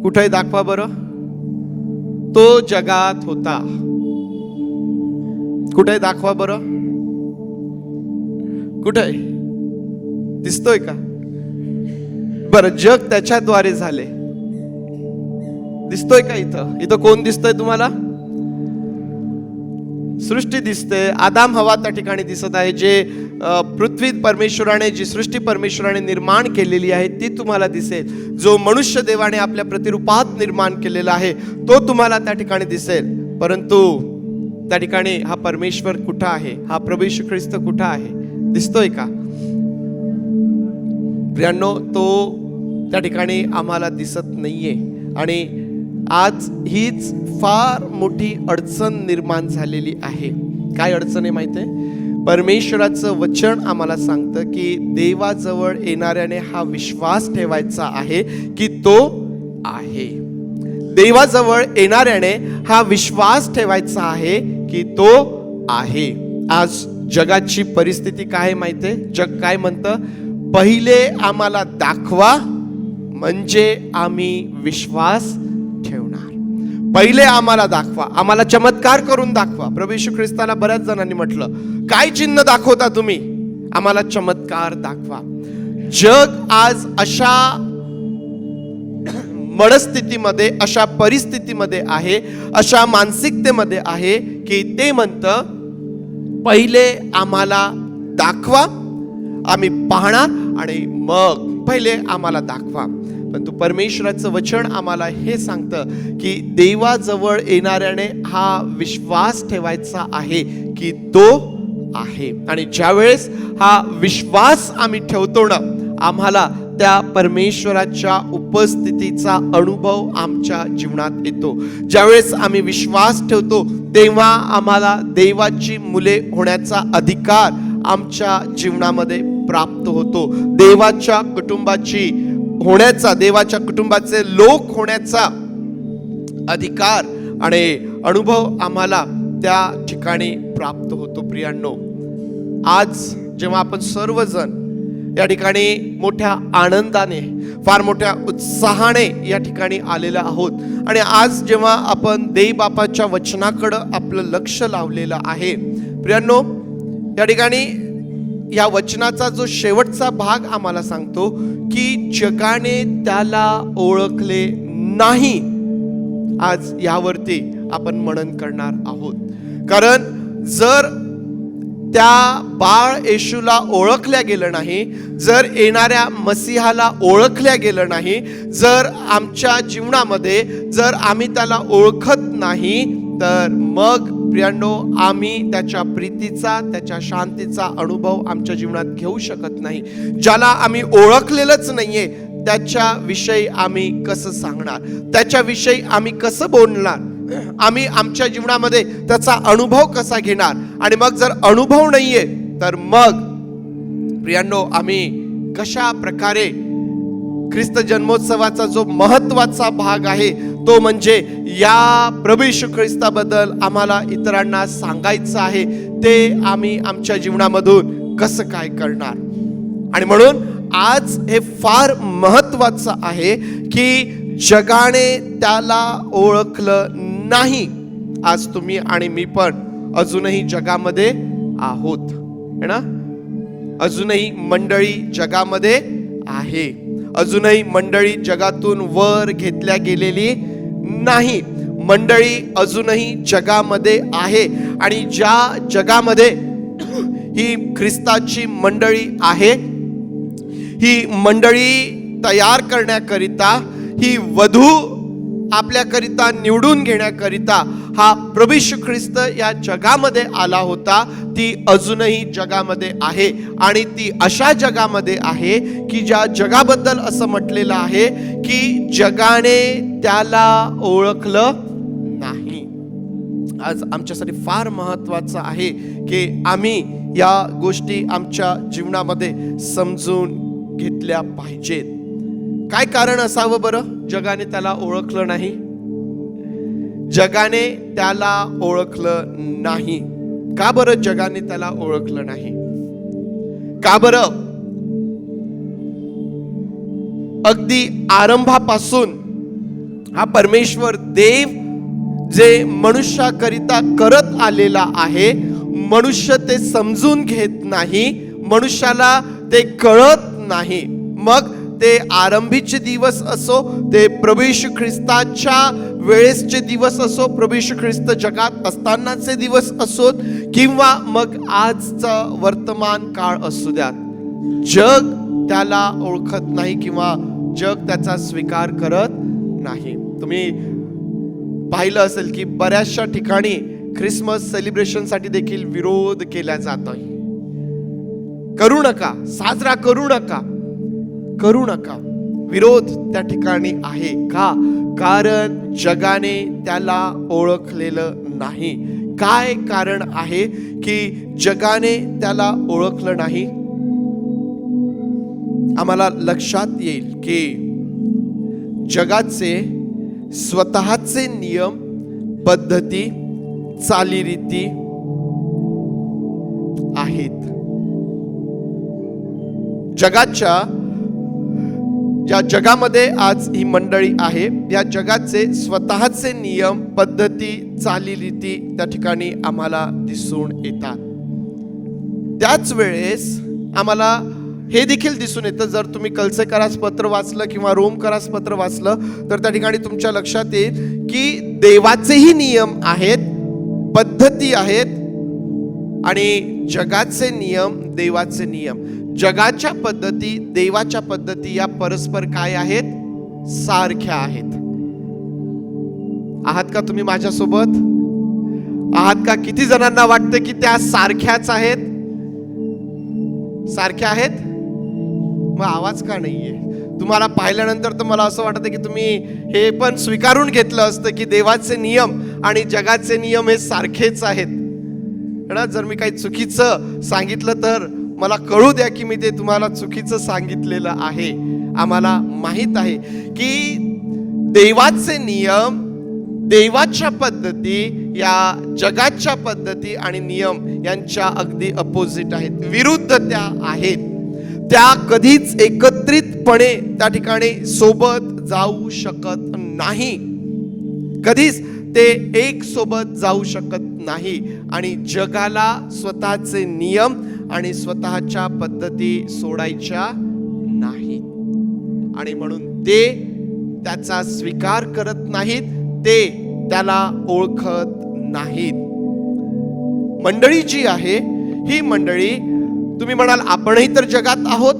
कुठे दाखवा बरं. तो जगात होता, कुठे दाखवा बरं. कुठे दिसतोय का बरं? जग त्याच्याद्वारे झाले दिसतोय का? इथं कोण दिसतोय तुम्हाला? सृष्टी दिसते, आदाम हवा त्या ठिकाणी दिसत आहे, जे पृथ्वी परमेश्वराने, जी सृष्टी परमेश्वराने निर्माण केलेली आहे ती तुम्हाला दिसेल, जो मनुष्य देवाने आपल्या प्रतिरूपात निर्माण केलेला आहे तो तुम्हाला त्या ठिकाणी दिसेल. परंतु त्या ठिकाणी हा परमेश्वर कुठं आहे, हा प्रभू येशू ख्रिस्त कुठं आहे, दिसतोय का प्रियांनो? तो त्या ठिकाणी आम्हाला दिसत नाहीये. आणि आज हीच फार मोठी अडचण निर्माण झालेली आहे. काय अडचण आहे माहिती आहे? परमेश्वराचं वचन आम्हाला सांगतं की देवाजवळ येणाऱ्याने हा विश्वास ठेवायचा आहे की तो आहे. देवाजवळ येणाऱ्याने हा विश्वास ठेवायचा आहे की तो आहे. आज जगाची परिस्थिती काय माहिती आहे? जग काय म्हणतं? पहिले आम्हाला दाखवा म्हणजे आम्ही विश्वास ठेवणार. पहिले आम्हाला दाखवा, आम्हाला चमत्कार करून दाखवा. प्रभू येशू ख्रिस्ताला बऱ्याच जणांनी म्हटलं, काय चिन्ह दाखवता तुम्ही? आम्हाला चमत्कार दाखवा. जग आज अशा मनस्थितीमध्ये, अशा परिस्थितीमध्ये आहे, अशा मानसिकतेमध्ये आहे की ते म्हणतं पहिले आम्हाला दाखवा, आम्ही पाहणार आणि मग पहिले आम्हाला दाखवा. परंतु परमेश्वराचं वचन आम्हाला हे सांगतं की देवाजवळ येणाऱ्याने हा विश्वास ठेवायचा आहे की तो आहे. आणि ज्यावेळेस हा विश्वास आम्ही ठेवतो ना, आम्हाला त्या परमेश्वराच्या उपस्थितीचा अनुभव आमच्या जीवनात येतो. ज्यावेळेस आम्ही विश्वास ठेवतो तेव्हा आम्हाला देवाची मुले होण्याचा अधिकार आमच्या जीवनामध्ये प्राप्त होतो. देवाच्या कुटुंबाची होण्याचा, देवाच्या कुटुंबाचे लोक होण्याचा अधिकार आणि अनुभव आम्हाला त्या ठिकाणी प्राप्त होतो. प्रियांनो, आज जेव्हा आपण सर्वजण या ठिकाणी मोठ्या आनंदाने, फार मोठ्या उत्साहाने या ठिकाणी आलेला आहोत आणि आज जेव्हा आपण देव बापाच्या वचनाकडं आपलं लक्ष लावलेलं आहे, प्रियांनो, या ठिकाणी या वचनाचा जो शेवटचा भाग आम्हाला सांगतो की जगाने त्याला ओळखले नाही. आज यावरती आपण मनन करणार आहोत. कारण जर त्या बाळ येशूला ओळखल्या गेलं नाही, जर येणाऱ्या मसीहाला ओळखल्या गेलं नाही, जर आमच्या जीवनामध्ये जर आम्ही त्याला ओळखत नाही, तर मग प्रियांनो आम्ही त्याच्या प्रीतीचा, त्याच्या शांतीचा अनुभव आमच्या जीवनात घेऊ शकत नाही. ज्याला आम्ही ओळखलेलंच नाहीये त्याच्याविषयी आम्ही कसं सांगणार, त्याच्याविषयी आम्ही कसं बोलणार, आम्ही आमच्या जीवनामध्ये त्याचा अनुभव कसा घेणार? आणि मग जर अनुभव नाहीये तर मग प्रियांनो आम्ही कशा प्रकारे ख्रिस्त जन्मोत्सवाचा जो महत्वाचा भाग आहे तो म्हणजे या प्रभू येशू ख्रिस्ताबद्दल आम्हाला इतरांना सांगायचं आहे, ते आम्ही आमच्या जीवनामधून कसं काय करणार? आणि म्हणून आज हे फार महत्वाचं आहे की जगाने त्याला ओळखलं नाही. आज तुम्ही आणि मी पण अजूनही जगामध्ये आहोत, है ना? अजूनही मंडळी जगामध्ये आहे. अजूनही मंडळी जगातून वर घेतल्या गेलेली नाही. मंडळी अजूनही जगामध्ये आहे आणि ज्या जगामध्ये ही ख्रिस्ताची मंडळी आहे, ही मंडळी तयार करण्याकरिता, ही वधू आपल्याकरिता निवडून घेण्याकरिता हा प्रभू येशू ख्रिस्त या जगामध्ये आला होता. ती अजूनही जगामध्ये आहे आणि ती अशा जगामध्ये आहे की ज्या जगाबद्दल असं म्हटलेलं आहे की जगाने त्याला ओळखलं नाही. आज आमच्यासाठी फार महत्वाचं आहे की आम्ही या गोष्टी आमच्या जीवनामध्ये समजून घेतल्या पाहिजेत. काय कारण असावं बरं जगाने त्याला ओळखलं नाही? जगाने त्याला ओळखलं नाही. का बरं जगाने त्याला ओळखलं नाही? का बरं? अगदी आरंभापासून हा परमेश्वर देव जे मनुष्याकरिता करत आलेला आहे, मनुष्य ते समजून घेत नाही, मनुष्याला ते कळत नाही. मग ते आरंभीचे दिवस असो, ते प्रभू येशू ख्रिस्ताच्या वेळेसचे दिवस असो, प्रभू येशू ख्रिस्त जगात असतानाचे दिवस असोत, किंवा मग आजचा वर्तमान काळ असू द्यात, जग त्याला ओळखत नाही किंवा जग त्याचा स्वीकार करत नाही. तुम्ही पाहिलं असेल की बऱ्याचशा ठिकाणी ख्रिसमस सेलिब्रेशनसाठी देखील विरोध केला जातोय. करू नका, साजरा करू नका. विरोध त्या ठिकाणी आहे का? कारण जगाने त्याला ओळखलेलं नाही. काय कारण आहे की जगाने त्याला ओळखलं नाही? आम्हाला लक्षात येईल की जगाचे स्वतःचे नियम, पद्धती, चालीरीती आहेत. ज्या जगामध्ये आज ही मंडळी आहे, या जगाचे स्वतःचे नियम, पद्धती, चालीरीती त्या ठिकाणी आम्हाला दिसून येतात. त्याच वेळेस आम्हाला हे देखील दिसून येतं, जर तुम्ही कलसेकरास पत्र वाचलं किंवा रोमकरास पत्र वाचलं तर त्या ठिकाणी तुमच्या लक्षात येईल की देवाचेही नियम आहेत, पद्धती आहेत आणि जगाचे नियम, देवाचे नियम. जगाच्या पद्धती, देवाच्या पद्धती या परस्पर काय आहेत? सारख्या आहेत. आहात का तुम्ही माझ्यासोबत? आहात का? किती जणांना वाटतं की त्या सारख्याच आहेत? सारख्या आहेत? मग आवाज का नाहीये? तुम्हाला पाहिल्यानंतर तर मला असं वाटतं की तुम्ही हे पण स्वीकारून घेतलं असतं की देवाचे नियम आणि जगाचे नियम हे सारखेच आहेत ना. जर मी काही चुकीचं सांगितलं तर मला कळू द्या की मी ते तुम्हाला चुकीचं सांगितलेलं आहे. आम्हाला माहित आहे की देवाचे नियम, देवाच्या पद्धती या जगाच्या पद्धती आणि नियम यांच्या अगदी अपोजिट आहेत, विरुद्ध त्या आहेत. त्या कधीच एकत्रितपणे त्या ठिकाणी सोबत जाऊ शकत नाही. कधीच ते एक सोबत जाऊ शकत नाही. आणि जगाला स्वतःचे नियम आणि स्वतःच्या पद्धती सोडायच्या नाहीत आणि म्हणून ते त्याचा स्वीकार करत नाहीत, ते त्याला ओळखत नाहीत. मंडळी जी आहे ही मंडळी, तुम्ही म्हणाल आपणही तर जगात आहोत,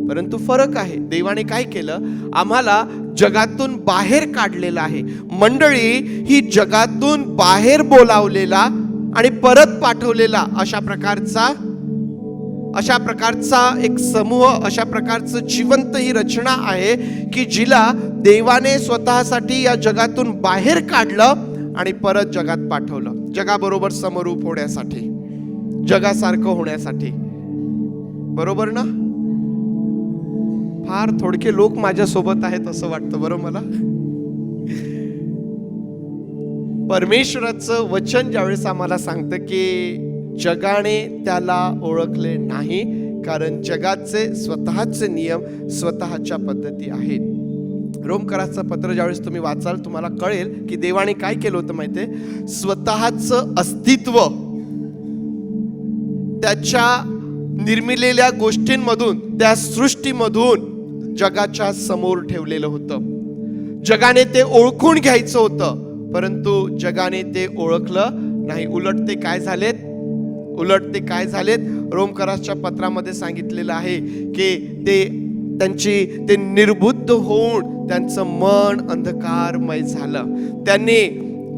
परंतु फरक आहे. देवाने काय केलं? आम्हाला जगातून बाहेर काढलेलं आहे. मंडळी ही जगातून बाहेर बोलावलेला आणि परत पाठवलेला अशा प्रकारचा एक समूह, अशा प्रकारचं जिवंत ही रचना आहे की जिला देवाने स्वतःसाठी या जगातून बाहेर काढलं आणि परत जगात पाठवलं, जगाबरोबर समरूप होण्यासाठी, जगासारखं होण्यासाठी. बरोबर ना? फार थोडके लोक माझ्या सोबत आहेत असं वाटतं बरं मला. परमेश्वराचं वचन ज्यावेळेस आम्हाला सांगतं की जगाने त्याला ओळखले नाही, कारण जगाचे स्वतःचे नियम, स्वतःच्या पद्धती आहेत. रोमकराचं पत्र ज्यावेळेस तुम्ही वाचाल तुम्हाला कळेल की देवाने काय केलं होतं माहितीये? स्वतःचं अस्तित्व त्याच्या निर्मिलेल्या गोष्टींमधून, त्या सृष्टीमधून जगाच्या समोर ठेवलेलं होतं. जगाने ते ओळखून घ्यायचं होतं, परंतु जगाने ते ओळखलं नाही. उलट ते काय झालेत? रोमकराच्या पत्रामध्ये सांगितलेलं आहे की ते निर्बुद्ध होऊन त्यांचं मन अंधकारमय झालं. त्यांनी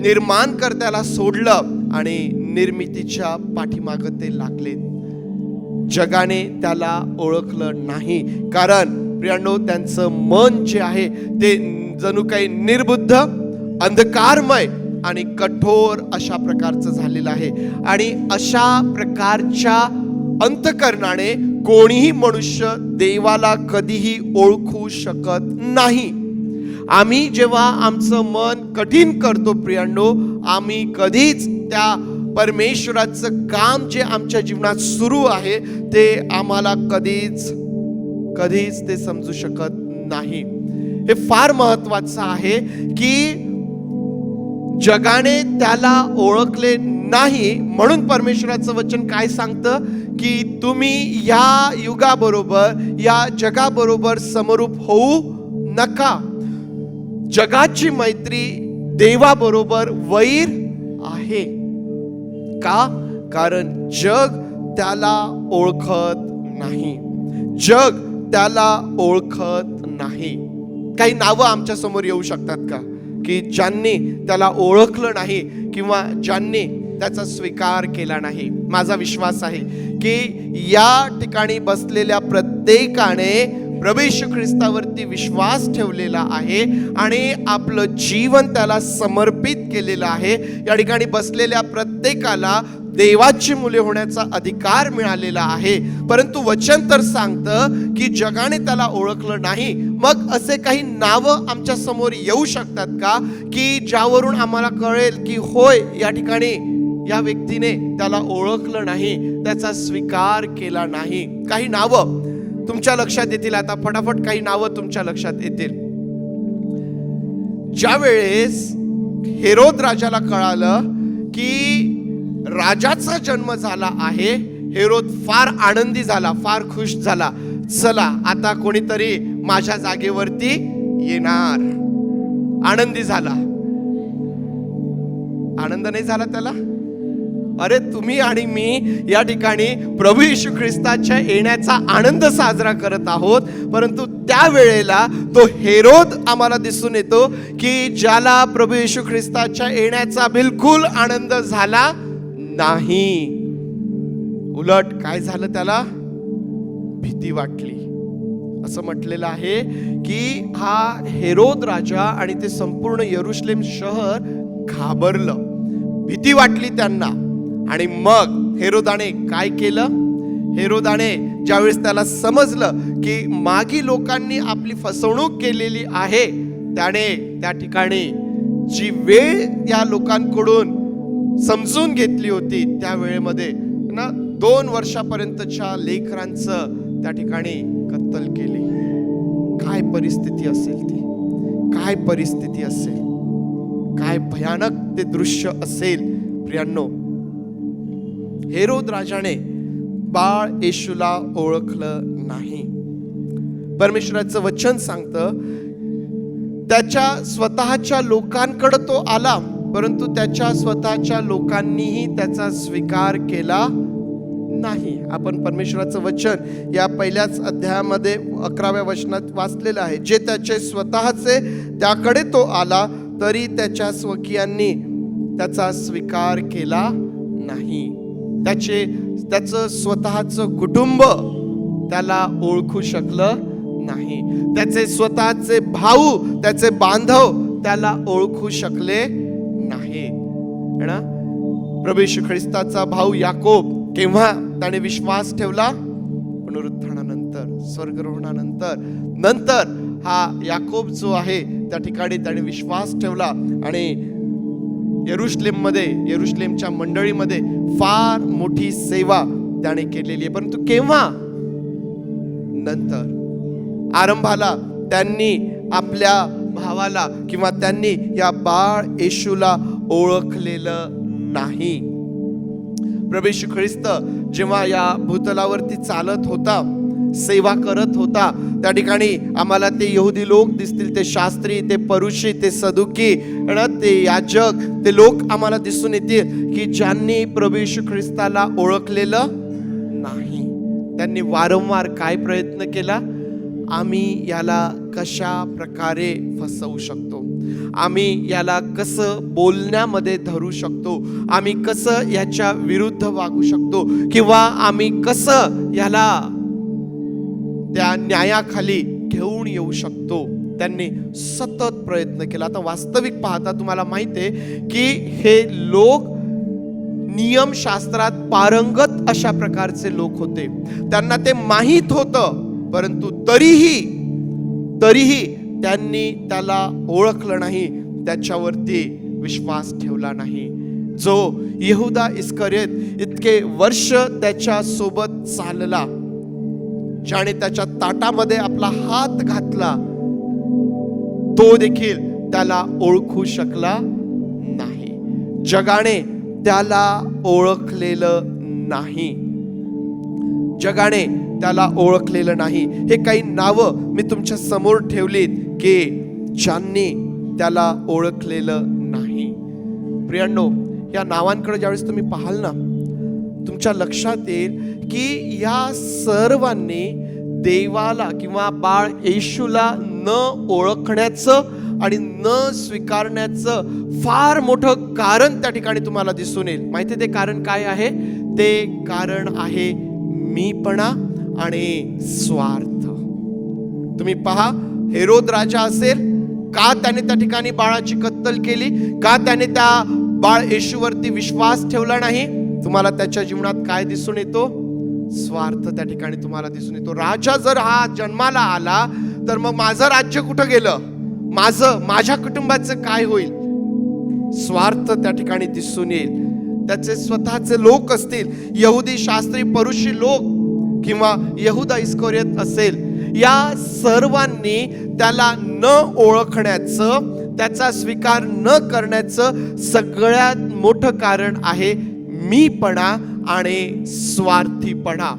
निर्माणकर्त्याला सोडलं आणि निर्मितीच्या पाठीमागे ते लागले. जगाने त्याला ओळखलं नाही, कारण प्रियांनो त्यांचं मन जे आहे ते जणू काही निर्बुद्ध, अंधकारमय आणि कठोर अशा प्रकारचं झालेलं आहे. आणि अशा प्रकारच्या अंतःकरणाने कोणीही मनुष्य देवाला कधीही ओळखू शकत नाही. आम्ही जेव्हा आमचं मन कठीण करतो प्रियांनो, आम्ही कधीच त्या परमेश्वराचं काम जे आमच्या जीवनात सुरू आहे ते आम्हाला कधीच ते समजू शकत नाही. हे फार महत्वाचं आहे की जगाने त्याला ओळखले नाही, म्हणून परमेश्वराचं वचन काय सांगतं की तुम्ही या युगाबरोबर, या जगाबरोबर समरूप होऊ नका. जगाची मैत्री देवाबरोबर वैर आहे. का? कारण जग त्याला ओळखत नाही. जग त्याला ओळखत नाही. काही नावं आमच्या समोर येऊ शकतात का की ज्यांनी त्याला ओळखलं नाही किंवा ज्यांनी त्याचा स्वीकार केला नाही? माझा विश्वास आहे की या ठिकाणी बसलेल्या प्रत्येकाने प्रभू येशू ख्रिस्तावरती विश्वास ठेवलेला आहे आणि आपलं जीवन त्याला समर्पित केलेलं आहे. या ठिकाणी बसलेल्या प्रत्येकाला देवाची मुले होण्याचा अधिकार मिळालेला आहे. परंतु वचन तर सांगतं की जगाने त्याला ओळखलं नाही. मग असे काही नावं आमच्या समोर येऊ शकतात का की ज्यावरून आम्हाला कळेल की होय, या ठिकाणी या व्यक्तीने त्याला ओळखलं नाही, त्याचा स्वीकार केला नाही? काही नावं तुमच्या लक्षात येतील. आता फटाफट काही नावं तुमच्या लक्षात येतील. ज्या वेळेस हेरोद राजाला कळालं की राजाचा जन्म झाला आहे, हेरोद फार आनंदी झाला, फार खुश झाला. चला, आता कोणीतरी माझ्या जागेवरती येणार. आनंदी झाला. आनंद नाही झाला त्याला? अरे, तुम्ही आणि मी या ठिकाणी प्रभू येशू ख्रिस्ताच्या येण्याचा आनंद साजरा करत आहोत. परंतु त्या वेळेला तो हेरोद आम्हाला दिसून येतो की ज्याला प्रभू येशू ख्रिस्ताच्या येण्याचा बिलकुल आनंद झाला नाही. उलट काय झालं? त्याला भीती वाटली. असं म्हटलेलं आहे की हा हेरोद राजा आणि ते संपूर्ण यरुशलेम शहर घाबरलं, भीती वाटली त्यांना. आणि मग हेरोदाने काय केलं? हेरोदाने ज्यावेळेस त्याला समजलं की मागी लोकांनी आपली फसवणूक केलेली आहे, त्याने त्या ठिकाणी जी वेळ या लोकांकडून समजून घेतली होती त्या वेळेमध्ये ना 2 वर्षापर्यंतच्या लेकरांचं त्या ठिकाणी कत्तल केली. काय परिस्थिती असेल ती? काय परिस्थिती असेल? काय भयानक ते दृश्य असेल प्रियांनो. हेरोद राजाने बाळ येशूला ओळखलं नाही. परमेश्वराचं वचन सांगतं त्याच्या स्वतःच्या लोकांकडे तो आला, परंतु त्याच्या स्वतःच्या लोकांनीही त्याचा स्वीकार केला नाही. आपण परमेश्वराचं वचन या पहिल्याच अध्यायामध्ये 11व्या वचनात वाचलेलं आहे. जे त्याचे स्वतःचे त्याकडे तो आला, तरी त्याच्या स्वकीयांनी त्याचा स्वीकार केला नाही. त्याचं स्वतःचं कुटुंब त्याला ओळखू शकलं नाही. त्याचे स्वतःचे भाऊ, त्याचे बांधव त्याला ओळखू शकले नाही. प्रभू येशू ख्रिस्ताचा भाऊ याकोब केव्हा त्याने विश्वास ठेवला? पुनरुत्थानानंतर, स्वर्गरोहणानंतर हा याकोब जो आहे त्या ठिकाणी त्याने विश्वास ठेवला आणि यरुशलेमच्या मंडळीमध्ये फार मोठी सेवा त्याने केलेली आहे. परंतु केव्हा? नंतर. आरंभाला त्यांनी आपल्या भावाला किंवा त्यांनी या बाळ येशूला ओळखलेलं नाही. प्रभू येशू ख्रिस्त जेव्हा या भूतलावरती चालत होता, सेवा करत होता, त्या ठिकाणी आम्हाला ते यहुदी लोक दिसतील, ते शास्त्री, ते परुषी, ते सदुकी, ते याजक, ते लोक आम्हाला दिसून येतील की ज्यांनी प्रभू येशू ख्रिस्ताला ओळखलेलं नाही. त्यांनी वारंवार काय प्रयत्न केला? आम्ही याला कशा प्रकारे फसवू शकतो, आम्ही याला कसं बोलण्यामध्ये धरू शकतो, आम्ही कसं याच्या विरुद्ध वागू शकतो, किंवा आम्ही कसं याला त्या न्यायाखाली घेऊन येऊ शकतो. त्यांनी सतत प्रयत्न केला. आता वास्तविक पाहता तुम्हाला माहिती आहे की हे लोक नियमशास्त्रात पारंगत अशा प्रकारचे लोक होते. त्यांना ते माहीत होतं, परंतु तरीही त्यांनी त्याला ओळखलं नाही, त्याच्यावरती विश्वास ठेवला नाही. जो यहुदा इस्करियोत इतके वर्ष त्याच्या सोबत चालला, ज्याने त्याच्या ताटामध्ये आपला हात घातला, तो देखील त्याला ओळखू शकला नाही. जगाने त्याला ओळखलेलं नाही. जगाने त्याला ओळखलेलं नाही. हे काही नावं मी तुमच्या समोर ठेवलीत की ज्यांनी त्याला ओळखलेलं प्रियांनो, या नावांकडे ज्यावेळेस तुम्ही पाहाल ना, तुमच्या लक्षात येईल की या सर्वांनी देवाला किंवा बाळ येशूला न ओळखण्याचं आणि न स्वीकारण्याचं फार मोठं कारण त्या ठिकाणी तुम्हाला दिसून येईल. माहिती ते कारण काय आहे? ते कारण आहे मीपणा आणि स्वार्थ. तुम्ही पहा, हेरोद राजा असेल, का त्याने त्या ठिकाणी बाळाची कत्तल केली? का त्याने त्या बाळ येशूवरती विश्वास ठेवला नाही? तुम्हाला त्याच्या जीवनात काय दिसून येतो? स्वार्थ त्या ठिकाणी तुम्हाला दिसून येतो. राजा जर हा जन्माला आला तर मग माझं राज्य कुठं गेलं? माझ्या कुटुंबाचं काय होईल? स्वार्थ त्या ठिकाणी दिसून येईल. त्याचे स्वतःचे लोक असतील, यहुदी शास्त्री परुषी लोक किंवा यहुदा इस्करियोत असेल, या सर्वांनी त्याला न ओळखण्याचं, त्याचा स्वीकार न करण्याचं सगळ्यात मोठं कारण आहे मीपणा आणि स्वार्थीपणा.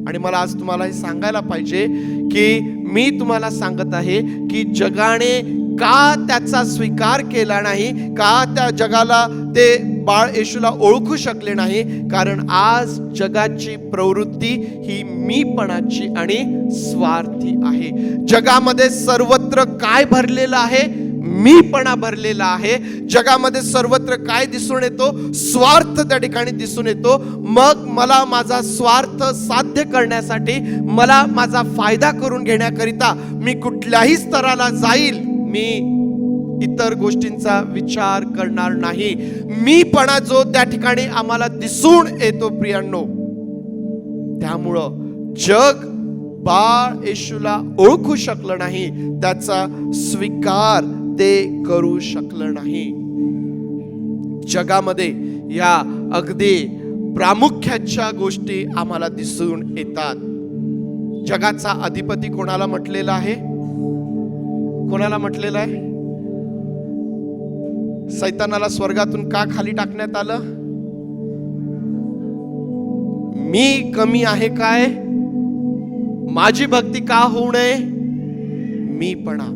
आणि मला आज तुम्हाला हे सांगायला पाहिजे की मी तुम्हाला सांगत आहे की जगाने का त्याचा स्वीकार केला नाही, का त्या जगाला ते बाळ येशूला ओळखू शकले नाही? कारण आज जगाची प्रवृत्ती ही मीपणाची आणि स्वार्थी आहे. जगामध्ये सर्वत्र काय भरलेलं आहे? मीपणा भरलेला आहे. जगामध्ये सर्वत्र काय दिसून येतो? स्वार्थ त्या ठिकाणी दिसून येतो. मग मला माझा स्वार्थ साध्य करण्यासाठी, मला माझा फायदा करून घेण्याकरिता मी कुठल्याही स्तराला जाईल, मी इतर गोष्टींचा विचार करणार नाही. मीपणा जो त्या ठिकाणी आम्हाला दिसून येतो प्रियांनो, त्यामुळं जग बाळ येशूला ओळखू शकलं नाही, त्याचा स्वीकार ते करू शकलं नाही. जगामध्ये या अगदी प्रामुख्याच्या गोष्टी आम्हाला दिसून येतात. जगाचा अधिपती कोणाला म्हटलेला आहे? कोणाला म्हटलेलं आहे? सैतानाला स्वर्गातून का खाली टाकण्यात आलं? मी कमी आहे काय? माझी भक्ती का होऊ नये? मीपणा,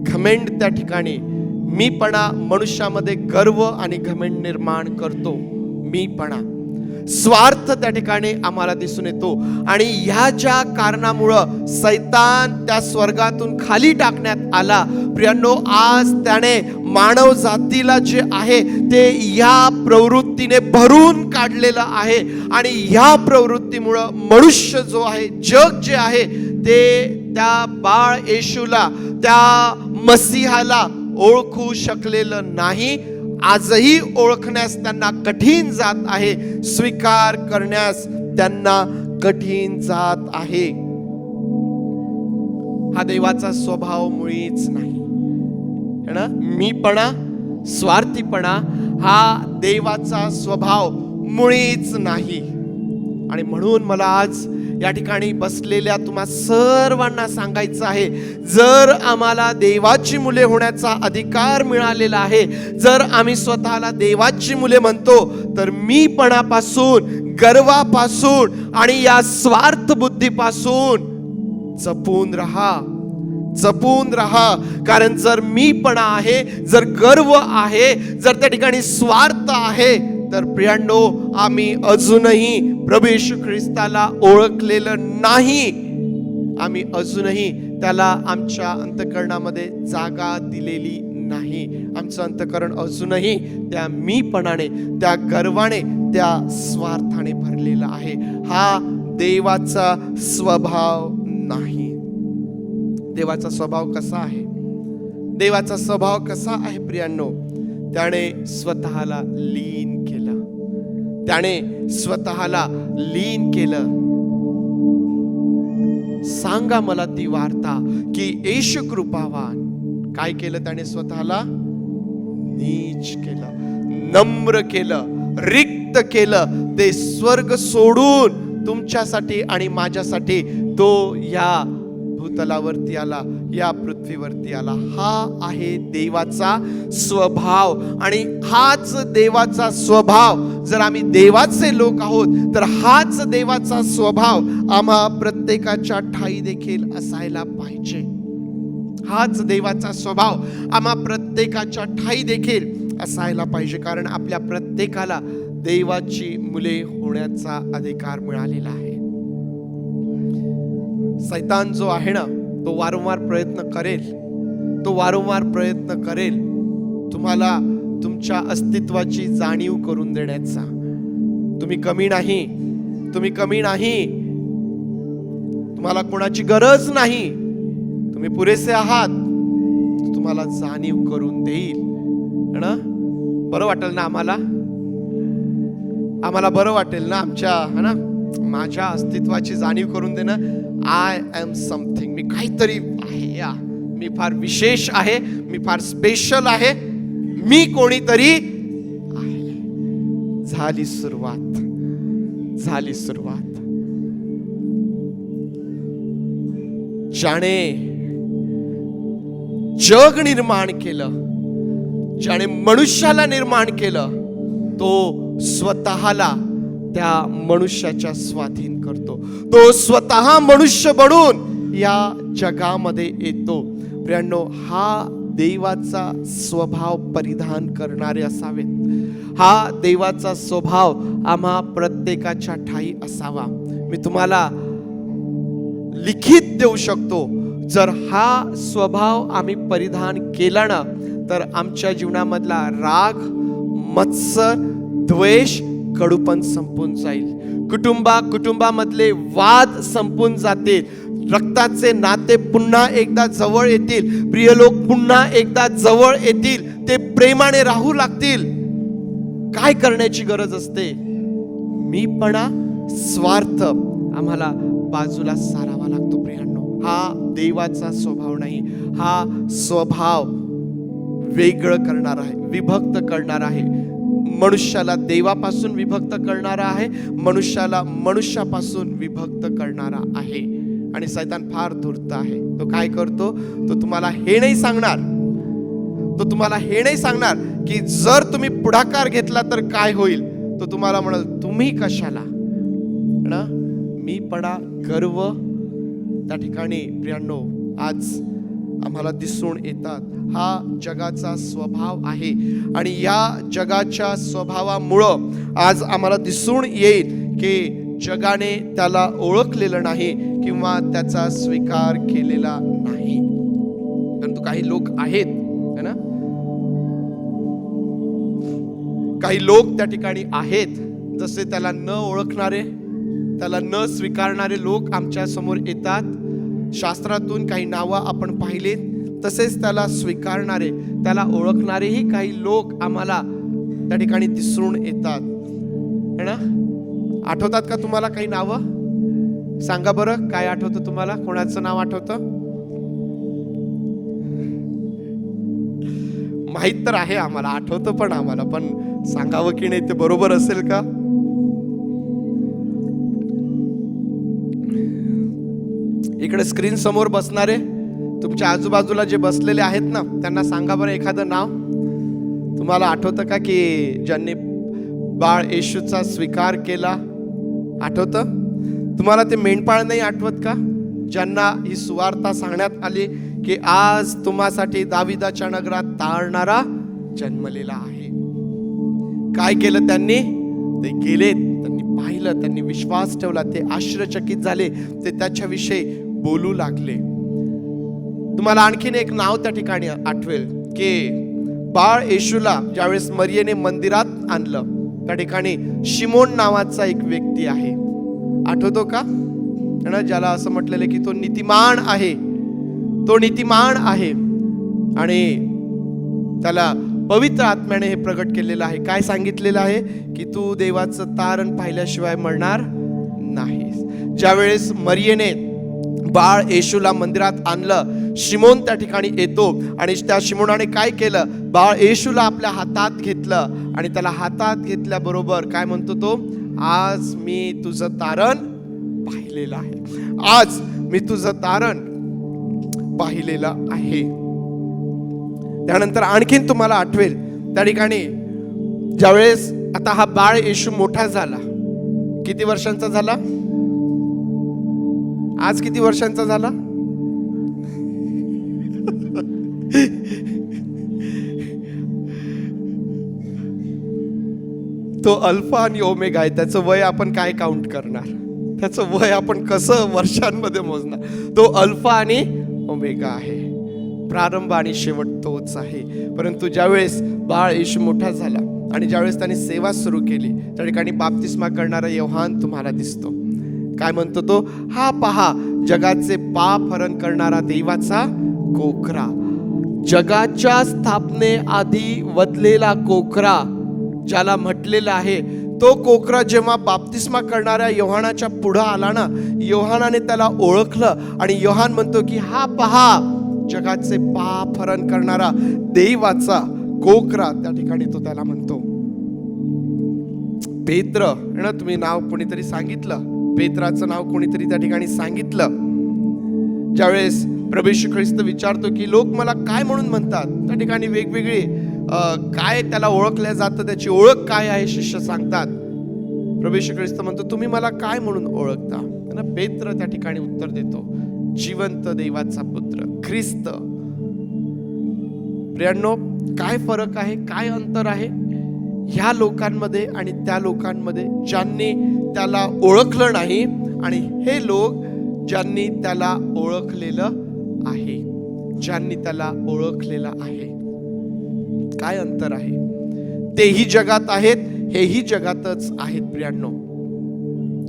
घमेंड त्या ठिकाणी. मीपणा मनुष्यामध्ये गर्व आणि घमेंड निर्माण करतो. मीपणा, स्वार्थ त्या ठिकाणी आम्हाला दिसून येतो. आणि ह्या ज्या कारणामुळं सैतान त्या स्वर्गातून खाली टाकण्यात आला प्रियांनो, आज त्याने मानव जातीला जे आहे ते या प्रवृत्तीने भरून काढलेलं आहे. आणि ह्या प्रवृत्तीमुळं मनुष्य जो आहे, जग जे आहे, ते त्या बाळ येशूला, त्या मसीहाला ओळखू शकलेलं नाही. आजही ओळखण्यास त्यांना कठीण जात आहे, स्वीकार करण्यास त्यांना कठीण जात आहे. हा देवाचा स्वभाव मुळीच नाही है ना. मीपणा, स्वार्थीपणा हा देवाचा स्वभाव मुळीच नाही. आणि म्हणून मला आज या ठिकाणी बसलेल्या तुम्हा सर्वांना सांगायचं आहे, जर आम्हाला देवाची मुले होण्याचा अधिकार मिळालेला आहे, जर आम्ही स्वतःला देवाची मुले म्हणतो, तर मीपणापासून, गर्वापासून आणि या स्वार्थ बुद्धीपासून जपून राहा, जपून राहा. कारण जर मीपणा आहे, जर गर्व आहे, जर त्या ठिकाणी स्वार्थ आहे, तर प्रियांनो, आम्ही अजूनही प्रभू येशू ख्रिस्ताला ओळखलेलं नाही. आम्ही अजूनही त्याला आमच्या अंतःकरणामध्ये जागा दिलेली नाही. आमचं अंतःकरण अजूनही त्या मीपणाने, त्या गर्वाने, त्या स्वार्थाने भरलेलं आहे. हा देवाचा स्वभाव नाही. देवाचा स्वभाव कसा आहे? देवाचा स्वभाव कसा आहे प्रियांनो? त्याने स्वतःला लीन केलं. त्याने स्वतःला लीन केलं. सांगा मला ती वार्ता की येशू कृपावान काय केलं? त्याने स्वतःला नीच केलं, नम्र केलं, रिक्त केलं. ते स्वर्ग सोडून तुमच्यासाठी आणि माझ्यासाठी तो या भूतलावरती आला, या पृथ्वीवरती आला. हा आहे देवाचा स्वभाव. आणि हाच देवाचा स्वभाव, जर आम्ही देवाचे लोक आहोत, तर हाच देवाचा स्वभाव आम्हा प्रत्येकाच्या ठाई देखील असायला पाहिजे. हाच देवाचा स्वभाव आम्हा प्रत्येकाच्या ठाई देखील असायला पाहिजे, कारण आपल्या प्रत्येकाला देवाची मुले होण्याचा अधिकार मिळालेला आहे. सैतान जो आहे ना, तो वारंवार प्रयत्न करेल तुम्हाला तुमच्या अस्तित्वाची जाणीव करून देण्याचा. तुम्ही कमी नाही, तुम्हाला कोणाची गरज नाही, तुम्ही पुरेसे आहात, तुम्हाला जाणीव करून देईल ना. बरं वाटेल ना आम्हाला बरं वाटेल ना, माझ्या अस्तित्वाची जाणीव करून देणं. आय एम समथिंग, मी काहीतरी आहे या, मी फार विशेष आहे, मी फार स्पेशल आहे, मी कोणीतरी आहे. झाली सुरुवात. ज्याने जग निर्माण केलं, ज्याने मनुष्याला निर्माण केलं, तो स्वतःला त्या मनुष्याच्या स्वाधीन करतो. तो स्वतः मनुष्य बनून या जगामध्ये येतो. प्रियांनो, हा देवाचा स्वभाव परिधान करणारे असावेत. हा देवाचा स्वभाव आम्हा प्रत्येकाच्या ठाई असावा. मी तुम्हाला लिखित देऊ शकतो, जर हा स्वभाव आम्ही परिधान केला ना, तर आमच्या जीवनामधला राग, मत्सर, द्वेष, कडूपण संपून जाईल. कुटुंबामधले वाद संपून जातील. रक्ताचे नाते पुन्हा एकदा जवळ येतील. प्रिय लोक पुन्हा एकदा जवळ येतील. ते प्रेमाने राहू लागतील. काय करण्याची गरज असते? मीपणा, स्वार्थ आम्हाला बाजूला सारावा लागतो. प्रियांनो, हा देवाचा स्वभाव नाही. हा स्वभाव वेगळं करणार आहे, विभक्त करणार आहे. मनुष्याला देवापासून विभक्त करणारा आहे, मनुष्याला मनुष्यापासून विभक्त करणारा आहे. आणि सैतान फार धूर्त आहे. तो काय करतो? तो तुम्हाला हे नाही सांगणार की जर तुम्ही पुढाकार घेतला तर काय होईल. तो तुम्हाला म्हणाल, तुम्ही कशाला ना. मीपणा, गर्व त्या ठिकाणी प्रियांनो आज आम्हाला दिसून येतात. हा जगाचा स्वभाव आहे आणि या जगाच्या स्वभावामुळं आज आम्हाला दिसून येईल की जगाने त्याला ओळखलेलं नाही किंवा त्याचा स्वीकार केलेला नाही. परंतु काही लोक आहेत है ना, काही लोक त्या ठिकाणी आहेत, जसे त्याला न ओळखणारे, त्याला न स्वीकारणारे लोक आमच्या समोर येतात. शास्त्रातून काही नावं आपण पाहिलेत, तसेच त्याला स्वीकारणारे, त्याला ओळखणारेही काही लोक आम्हाला त्या ठिकाणी दिसून येतात है ना. आठवतात का तुम्हाला काही नावं? सांगा बरं, काय आठवतं तुम्हाला? कोणाचं नाव आठवतं? माहित तर आहे आम्हाला, आठवतं पण आम्हाला, पण सांगावं की नाही ते बरोबर असेल का? इकडे स्क्रीन समोर बसणारे, तुमच्या आजूबाजूला जे बसलेले आहेत ना, त्यांना सांगा बरं एखादं नाव. तुम्हाला आठवतं का की ज्यांनी बाळ येशूचा स्वीकार केला? आठवतं तुम्हाला? ते मेंढपाळ नाही आठवत का, ज्यांना ही सुवार्ता सांगण्यात आली की आज तुम्हासाठी दाविदाच्या नगरात तारणारा जन्मलेला आहे. काय केलं त्यांनी? ते गेले, त्यांनी पाहिलं, त्यांनी विश्वास ठेवला, ते आश्चर्यचकित झाले, ते त्याच्याविषयी बोलू लागले. तुम्हाला आणखीन एक नाव त्या ठिकाणी आठवेल की बाळ येशूला ज्यावेळेस मरियेने मंदिरात आणलं, त्या ठिकाणी शिमोन नावाचा एक व्यक्ती आहे. आठवतो का? ज्याला असं म्हटलेलं की तो नीतिमान आहे आणि त्याला पवित्र आत्म्याने हे प्रगट केलेलं आहे. काय सांगितलेलं आहे की तू देवाचं तारण पाहिल्याशिवाय मरणार नाहीस. ज्यावेळेस मरियेने बाळ येशूला मंदिरात आणलं, शिमोन त्या ठिकाणी येतो आणि त्या शिमोनाने काय केलं? बाळ येशूला आपल्या हातात घेतलं आणि त्याला हातात घेतल्याबरोबर काय म्हणतो तो? आज मी तुझं तारण पाहिलेलं आहे. आज मी तुझं तारण पाहिलेलं आहे. त्यानंतर आणखीन तुम्हाला आठवेल त्या ठिकाणी ज्यावेळेस आता हा बाळ येशू मोठा झाला, किती वर्षांचा झाला? आज किती वर्षांचा झाला? तो अल्फा आणि ओमेगा आहे. त्याचं वय आपण काय काउंट करणार? त्याचं वय आपण कसं वर्षांमध्ये मोजणार? तो अल्फा आणि ओमेगा आहे, प्रारंभ आणि शेवट तोच आहे. परंतु ज्यावेळेस बाळ येशू मोठा झाला आणि ज्यावेळेस त्याने सेवा सुरू केली, त्या ठिकाणी बाप्तिस्मा करणारा योहान तुम्हाला दिसतो. काय म्हणतो तो? हा पहा, जगाचे पाप हरण करणारा देवाचा कोकरा. जगाच्या स्थापने आधी वधलेला कोकरा, ज्याला म्हटलेलं आहे, तो कोकरा जेव्हा बाप्तिस्मा करणाऱ्या योहानाच्या पुढं आला ना, योहानाने त्याला ओळखलं आणि योहान म्हणतो की हा पहा, जगाचे पाप हरण करणारा देवाचा कोकरा. त्या ठिकाणी तो त्याला म्हणतो. पेत्र ना, तुम्ही नाव कोणीतरी सांगितलं, पेत्राचं नाव कोणीतरी त्या ठिकाणी सांगितलं. ज्यावेळेस प्रभू येशू ख्रिस्त विचारतो की लोक मला काय म्हणून म्हणतात, त्या ठिकाणी वेगवेगळे काय त्याला ओळखल्या जातं, त्याची ओळख काय आहे शिष्य सांगतात. प्रभू येशू ख्रिस्त म्हणतो तुम्ही मला काय म्हणून ओळखता? पेत्र त्या ठिकाणी उत्तर देतो, जिवंत देवाचा पुत्र ख्रिस्त. प्रियांनो, काय फरक आहे, काय अंतर आहे ह्या लोकांमध्ये आणि त्या लोकांमध्ये ज्यांनी त्याला ओळखलं नाही आणि हे लोक ज्यांनी त्याला ओळखलेलं आहे, ज्यांनी त्याला ओळखलेलं आहे? काय अंतर आहे? तेही जगात आहेत, हेही जगातच आहेत. प्रियांनो,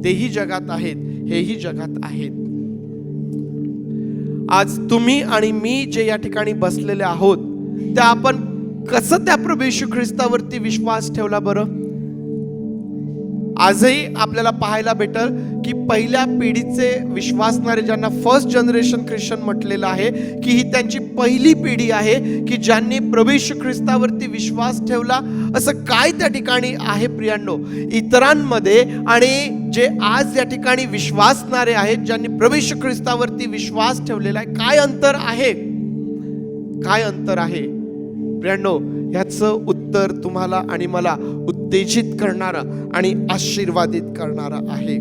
तेही जगात आहेत, हेही जगात आहेत. आज तुम्ही आणि मी जे या ठिकाणी बसलेले आहोत, त्या आपण कसं त्या प्रभू येशू ख्रिस्तावरती विश्वास ठेवला बरं? आजही आपल्याला पाहायला भेटल की पहिल्या पिढीचे विश्वासणारे, ज्यांना फर्स्ट जनरेशन ख्रिश्चन म्हटलेलं आहे, की ही त्यांची पहिली पिढी आहे की ज्यांनी प्रभू येशू ख्रिस्तावरती विश्वास ठेवला. असं काय त्या ठिकाणी आहे प्रियांनो इतरांमध्ये आणि जे आज या ठिकाणी विश्वासणारे आहेत, ज्यांनी प्रभू येशू ख्रिस्तावरती विश्वास ठेवलेला आहे? काय अंतर आहे? काय अंतर आहे प्रियांनो? ह्याचं उत्तर तुम्हाला आणि मला उत्तेजित करणारं आणि आशीर्वादित करणारं आहे.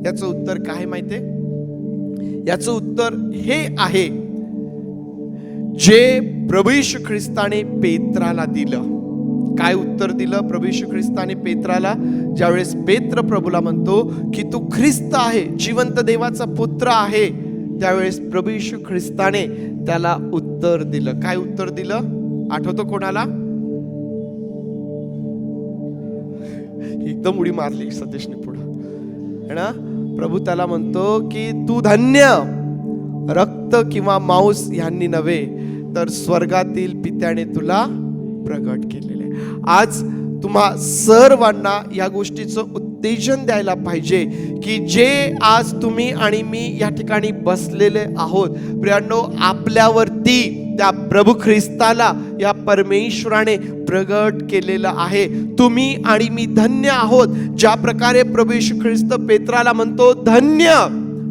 याचं उत्तर काय माहितीये? याचं उत्तर हे आहे, जे प्रभू येशू ख्रिस्ताने पेत्राला दिलं. काय उत्तर दिलं प्रभू येशू ख्रिस्ताने पेत्राला? ज्यावेळेस पेत्र प्रभूला म्हणतो की तू ख्रिस्त आहे, जिवंत देवाचा पुत्र आहे, त्यावेळेस प्रभू येशू ख्रिस्ताने त्याला उत्तर दिलं. काय उत्तर दिलं आठवतो कोणाला? एकदम उडी मारली सतीशने पुढं है ना. प्रभू त्याला म्हणतो की तू धन्य, रक्त किंवा मांस यांनी नव्हे तर स्वर्गातील पित्याने तुला प्रगट केलेले. आज तुम्हा सर्वांना या गोष्टीचं उत्तेजन द्यायला पाहिजे की जे आज तुम्ही आणि मी या ठिकाणी बसलेले आहोत, प्रियांनो, आपल्यावरती त्या प्रभू ख्रिस्ताला या परमेश्वराने प्रगट केलेलं आहे. तुम्ही आणि मी धन्य आहोत. ज्या प्रकारे प्रभू येशू ख्रिस्त पेत्राला म्हणतो धन्य,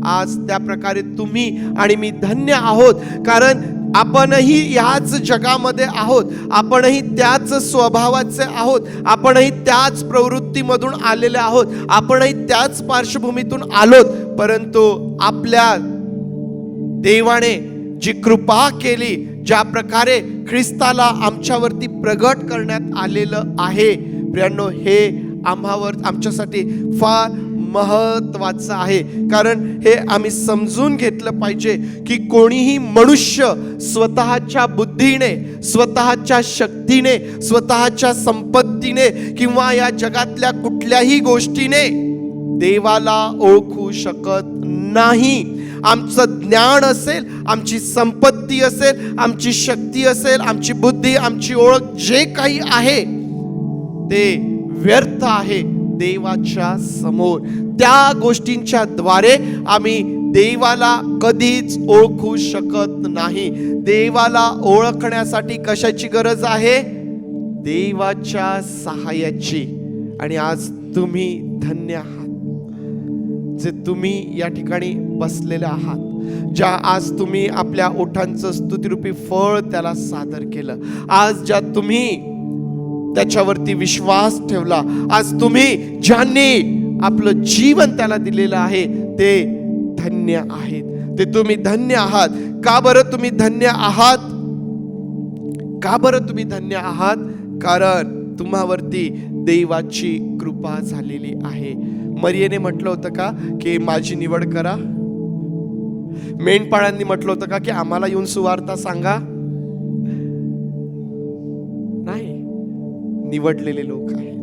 आज त्या प्रकारे तुम्ही आणि मी धन्य आहोत. कारण आपणही ह्याच जगामध्ये आहोत, आपणही त्याच स्वभावाचे आहोत, आपणही त्याच प्रवृत्तीमधून आलेले आहोत, आपणही त्याच पार्श्वभूमीतून आलोत. परंतु आपल्या देवाने जी कृपा केली, ज्या प्रकारे ख्रिस्ताला आमच्यावरती प्रगट करण्यात आलेलं आहे, प्रियांनो, हे आमच्यासाठी फार महत्वाचं आहे. कारण हे आम्ही समजून घेतलं पाहिजे की कोणीही मनुष्य स्वतःच्या बुद्धीने, स्वतःच्या शक्तीने, स्वतःच्या संपत्तीने किंवा या जगातल्या कुठल्याही गोष्टीने देवाला ओळखू शकत नाही. आमचं ज्ञान असेल, आमची संपत्ती असेल, आमची शक्ती असेल, आमची बुद्धी, आमची ओळख, जे काही आहे ते व्यर्थ आहे देवाच्या समोर. त्या गोष्टींच्या द्वारे आम्ही देवाला कधीच ओळखू शकत नाही. देवाला ओळखण्यासाठी कशाची गरज आहे? देवाच्या सहाय्याची. आणि आज तुम्ही धन्य आहात जे तुम्ही या ठिकाणी बसलेले आहात, ज्या आज तुम्ही आपल्या ओठांचं स्तुतिरूपी फळ त्याला सादर केलं, आज ज्या तुम्ही त्याच्यावरती विश्वास ठेवला, आज तुम्ही ज्यांनी आपलं जीवन त्याला दिलेलं आहे ते धन्य आहेत. ते तुम्ही धन्य आहात. का बरं तुम्ही धन्य आहात? का बरं तुम्ही धन्य आहात? कारण तुम्हावरती देवाची कृपा झालेली आहे. मरियेने म्हटलं होतं का की माझी निवड करा? मेंढपाळांनी म्हटलं होतं का की आम्हाला येऊन सुवार्ता सांगा? नाही, निवडलेले लोक आहेत,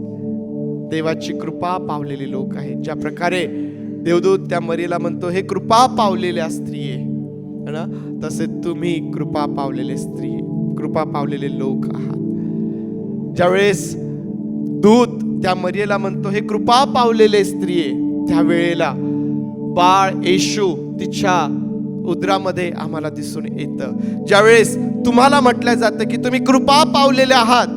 देवाची कृपा पावलेले लोक आहेत. ज्या प्रकारे देवदूत त्या मरियेला म्हणतो, हे कृपा पावलेल्या स्त्रिये, है ना, तसे तुम्ही कृपा पावलेले स्त्री, कृपा पावलेले लोक आहात. ज्यावेळेस दूत त्या मरियेला म्हणतो, हे कृपा पावलेले स्त्रिये, त्यावेळेला बाळ येशू तिच्या उदरामध्ये आम्हाला दिसून येतं. ज्यावेळेस तुम्हाला म्हटलं जातं की तुम्ही कृपा पावलेले आहात,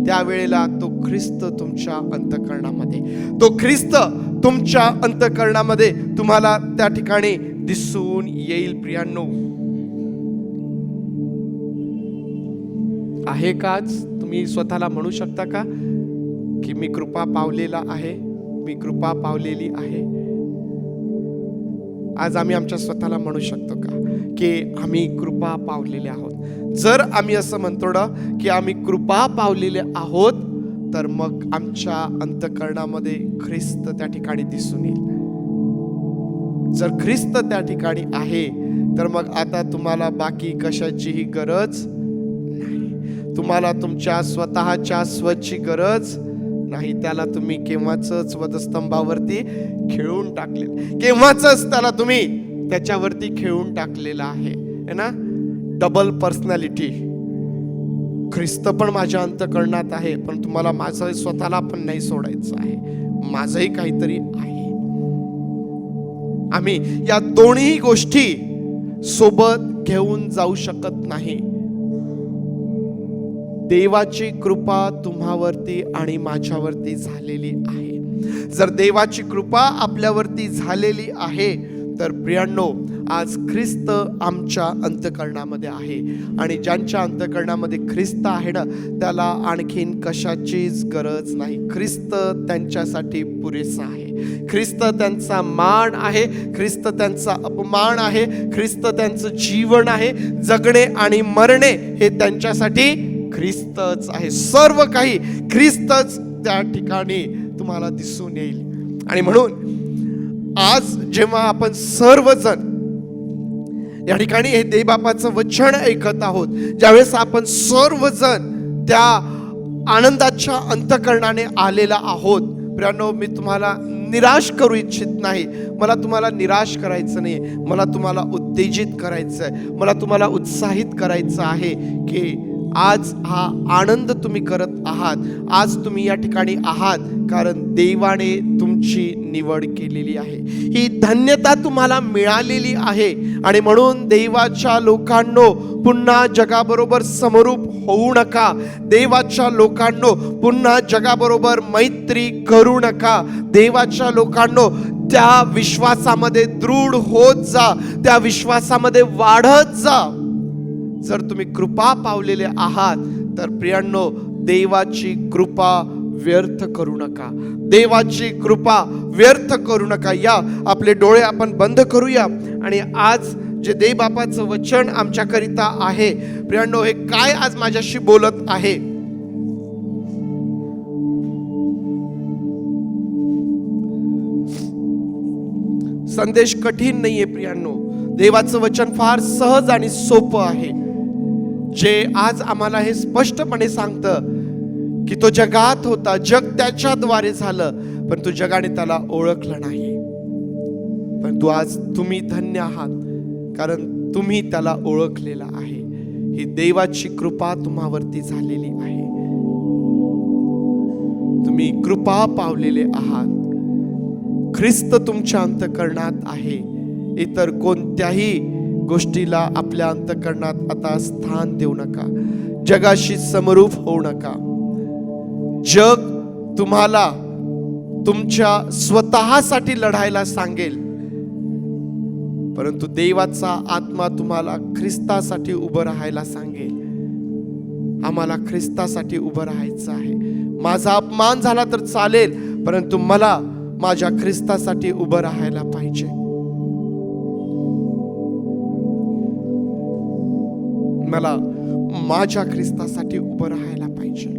त्यावेळेला तो ख्रिस्त तुमच्या अंतःकरणामध्ये, तो ख्रिस्त तुमच्या अंतःकरणामध्ये तुम्हाला त्या ठिकाणी दिसून येईल. प्रियांनो, आहे काच? तुम्ही स्वतःला म्हणू शकता का की मी कृपा पावलेला आहे, मी कृपा पावलेली आहे? आज आम्ही आमच्या स्वतःला म्हणू शकतो का की आम्ही कृपा पावलेले आहोत? जर आम्ही असं म्हणतो ना की आम्ही कृपा पावलेले आहोत, तर मग आमच्या अंतःकरणामध्ये ख्रिस्त त्या ठिकाणी दिसून येईल. जर ख्रिस्त त्या ठिकाणी आहे, तर मग आता तुम्हाला बाकी कशाचीही गरज नाही. तुम्हाला तुमच्या स्वतःच्या स्वची गरज नाही. त्याला तुम्ही केव्हाच वधस्तंभावरती खेळून टाकले, केव्हाच त्याला तुम्ही त्याच्यावरती खेळून टाकलेला आहे, है ना. Double personality. ख्रिस्त पण माझ्या अंतःकरणात आहे, पण तुम्हाला माझं स्वतःला पण नाही सोडायचं आहे, माझंही काहीतरी आहे. आम्ही या दोन्ही गोष्टी सोबत घेऊन जाऊ शकत नाही. देवाची कृपा तुम्हावरती आणि माझ्यावरती झालेली आहे. जर देवाची कृपा आपल्यावरती झालेली आहे, तर प्रियांनो, आज ख्रिस्त आमच्या अंतःकरणामध्ये आहे. आणि ज्यांच्या अंतःकरणामध्ये ख्रिस्त आहे ना, त्याला आणखीन कशाचीच गरज नाही. ख्रिस्त त्यांच्यासाठी पुरेसा आहे. ख्रिस्त त्यांचा मान आहे, ख्रिस्त त्यांचा अपमान आहे, ख्रिस्त त्यांचं जीवन आहे. जगणे आणि मरणे हे त्यांच्यासाठी ख्रिस्तच आहे. सर्व काही ख्रिस्तच त्या ठिकाणी तुम्हाला दिसून येईल. आणि म्हणून आज जेव्हा आपण सर्वजण या ठिकाणी हे देवबापाचं वचन ऐकत आहोत, ज्यावेळेस आपण सर्वजण त्या आनंदाच्या अंतःकरणाने आलेला आहोत, प्रियांनो, मी तुम्हाला निराश करू इच्छित नाही. मला तुम्हाला निराश करायचं नाही, मला तुम्हाला उत्तेजित करायचं आहे, मला तुम्हाला उत्साहित करायचं आहे की आज हा आनंद तुम्ही करत आहात, आज तुम्ही या ठिकाणी आहात कारण देवाने तुमची निवड केलेली आहे. ही धन्यता तुम्हाला मिळालेली आहे. आणि म्हणून देवाच्या लोकांनो, पुन्हा जगाबरोबर समरूप होऊ नका. देवाच्या लोकांनो, पुन्हा जगाबरोबर मैत्री करू नका. देवाच्या लोकांनो, त्या विश्वासामध्ये दृढ होत जा, त्या विश्वासामध्ये वाढत जा. जर तुम्ही कृपा पावलेले आहात, तर प्रियांनो, देवाची कृपा व्यर्थ करू नका. देवाची कृपा व्यर्थ करू नका. या आपले डोळे आपण बंद करूया आणि आज जे देवबापाचं वचन आमच्याकरिता आहे, प्रियांनो, हे काय आज माझ्याशी बोलत आहे? संदेश कठीण नाहीये प्रियांनो. देवाचं वचन फार सहज आणि सोपं आहे, जे आज आम्हाला हे स्पष्टपणे सांगतं की तो जगात होता, जग त्याच्याद्वारे झालं, पण तो जगाने त्याला ओळखलं नाही. परंतु आज तुम्ही धन्य आहात, कारण तुम्ही त्याला ओळखलेला आहे. ही देवाची कृपा तुम्हावरती झालेली आहे. तुम्ही कृपा पावलेले आहात. ख्रिस्त तुमच्या अंतःकरणात आहे. इतर कोणत्याही गोष्टीला आपल्या अंतःकरणात आता स्थान देऊ नका. जगाशी समरूप होऊ नका. जग तुम्हाला तुमच्या स्वतःसाठी लढायला सांगेल, परंतु देवाचा आत्मा तुम्हाला ख्रिस्तासाठी उभं राहायला सांगेल. आम्हाला ख्रिस्तासाठी उभं राहायचं आहे. माझा अपमान झाला तर चालेल, परंतु मला माझ्या ख्रिस्तासाठी उभं राहायला पाहिजे. मला माझ्या ख्रिस्तासाठी उभं राहायला पाहिजे.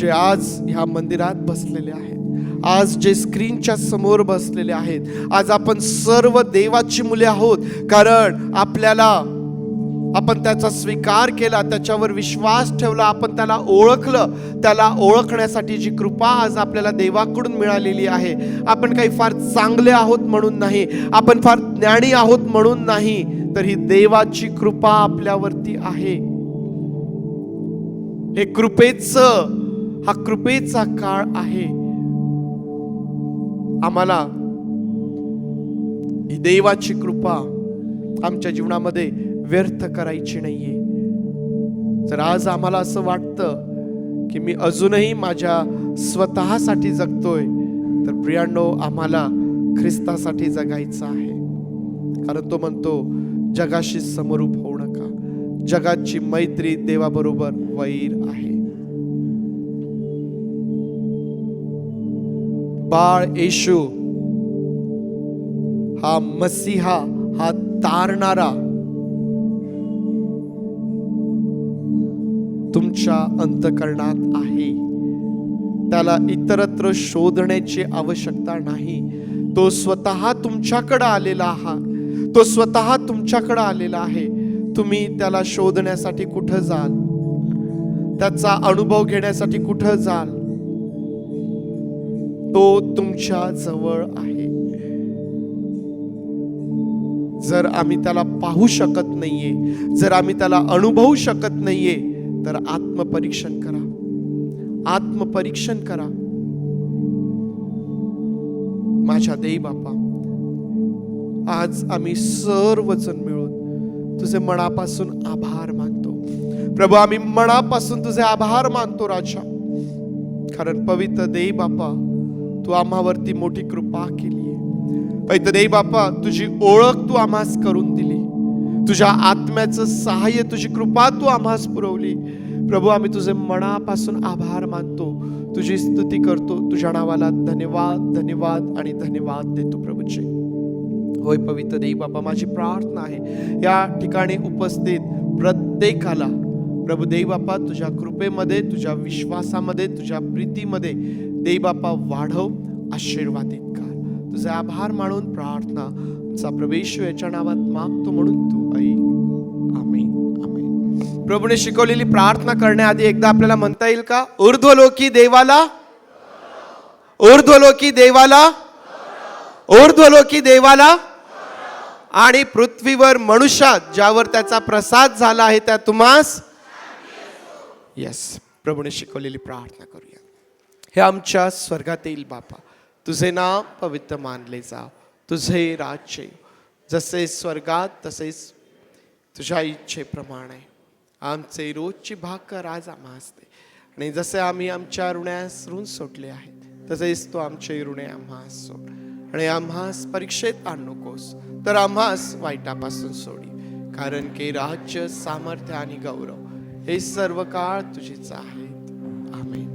जे आज ह्या मंदिरात बसलेले आहेत, आज जे स्क्रीनच्या समोर बसलेले आहेत, आज आपण सर्व देवाची मुले आहोत. कारण आपण त्याचा स्वीकार केला, त्याच्यावर विश्वास ठेवला, आपण त्याला ओळखलं. त्याला ओळखण्यासाठी जी कृपा आज आपल्याला देवाकडून मिळालेली आहे. आपण काही फार चांगले आहोत म्हणून नाही, आपण फार ज्ञानी आहोत म्हणून नाही, तर ही देवाची कृपा आपल्यावरती आहे. हा कृपेचा काळ आहे. आम्हाला ही देवाची कृपा आमच्या जीवनामध्ये व्यर्थ करायची नाहीये. जर आज आम्हाला असं वाटतं की मी अजूनही माझ्या स्वतःसाठी जगतोय, तर प्रियांनो, आम्हाला ख्रिस्तासाठी जगायचं आहे. कारण तो म्हणतो, जगाशी समरूप होऊ नका, जगाची मैत्री देवाबरोबर वैर आहे. बाळ येशू हा मसीहा, हा तारणारा तुमच्या अंतःकरणात आहे. त्याला इतरत्र शोधण्याची आवश्यकता नाही. तो स्वतः तुमच्याकडे आलेला आहे. तुम्ही त्याला शोधण्यासाठी कुठं जाल? त्याचा अनुभव घेण्यासाठी कुठं जाल? तो तुमच्या जवळ आहे. जर आम्ही त्याला पाहू शकत नाहीये, जर आम्ही त्याला अनुभवू शकत नाहीये, तर आत्मपरीक्षण करा. माझ्या देव बापा, आज आम्ही सर्वजण मिळून तुझे मनापासून आभार मानतो. प्रभू, आम्ही मनापासून तुझे आभार मानतो राजा. कारण पवित्र देव बापा, तू आम्हावरती मोठी कृपा केली आहे. पवित्र देव बापा, तुझी ओळख तू आम्हास करून दिली. तुझ्या आत्म्याचं सहाय्य, तुझी कृपा तू आम्हास पुरवली. प्रभू, आम्ही तुझे मनापासून आभार मानतो, तुझी स्तुती करतो. तुझ्या नावाला धन्यवाद, धन्यवाद आणि धन्यवाद देतो प्रभूचे. होय पवित्र देव बाबा, माझी प्रार्थना आहे या ठिकाणी उपस्थित प्रत्येकाला प्रभू देव बापा, तुझ्या कृपेमध्ये, तुझ्या विश्वासामध्ये, तुझ्या प्रीतीमध्ये देव बापा वाढव, आशीर्वादित कर. तुझे आभार मानून प्रार्थना आमचा प्रवेश याच्या नावात मागतो, म्हणून तू ऐक. आमेन, आमेन. प्रभूने शिकवलेली प्रार्थना करण्याआधी एकदा आपल्याला म्हणता येईल का? ऊर्ध्वलोकी देवाला, ऊर्ध्वलोकी देवाला, ऊर्ध्वलोकी देवाला आणि पृथ्वीवर मनुष्यात ज्यावर त्याचा प्रसाद झाला आहे त्या तुम्हास. यस, प्रभूने शिकवलेली प्रार्थना करूया. हे आमच्या स्वर्गातील बापा, तुझे नाव पवित्र मानले जाव, तुझे राज्य जसे स्वर्गात तसेच तुझ्या इच्छेप्रमाणे आमचे रोजची भाकर आज आम्हास दे. आणि जसे आम्ही आमच्या ऋणास ऋण सोडले आहेत, तसेच तू आमचे ऋणे आम्हास सोड. आणि आम्हास परीक्षेत आणू नकोस, तर आम्हास वाईटापासून सोडी. कारण की राज्य, सामर्थ्य आणि गौरव हे सर्व काळ तुझीच आहेत. आमेन.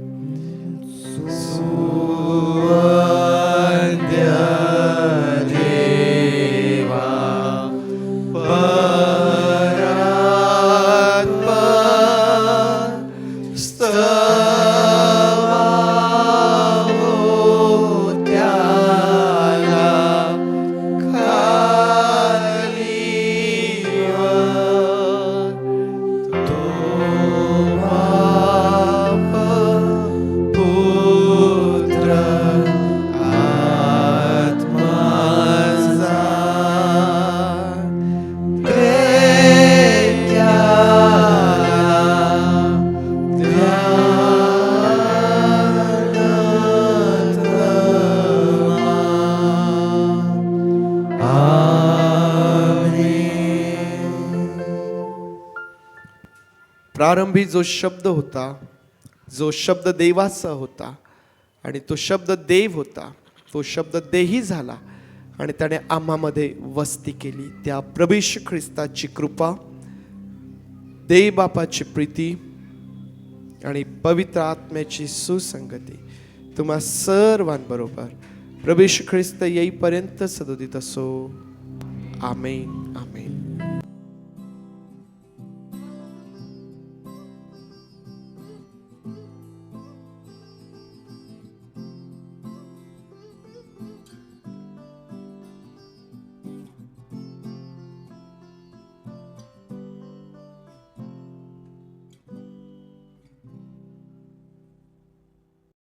प्रारंभी जो शब्द होता, जो शब्द देवाचा होता आणि तो शब्द देव होता, तो शब्द देही झाला आणि त्याने आम्हामध्ये वस्ती केली. त्या प्रभू येशू ख्रिस्ताची कृपा, देव बापाची प्रीती आणि पवित्र आत्म्याची सुसंगती तुम्हा सर्वांबरोबर प्रभू येशू ख्रिस्त येईपर्यंत सदोदित असो. आमेन, आमेन.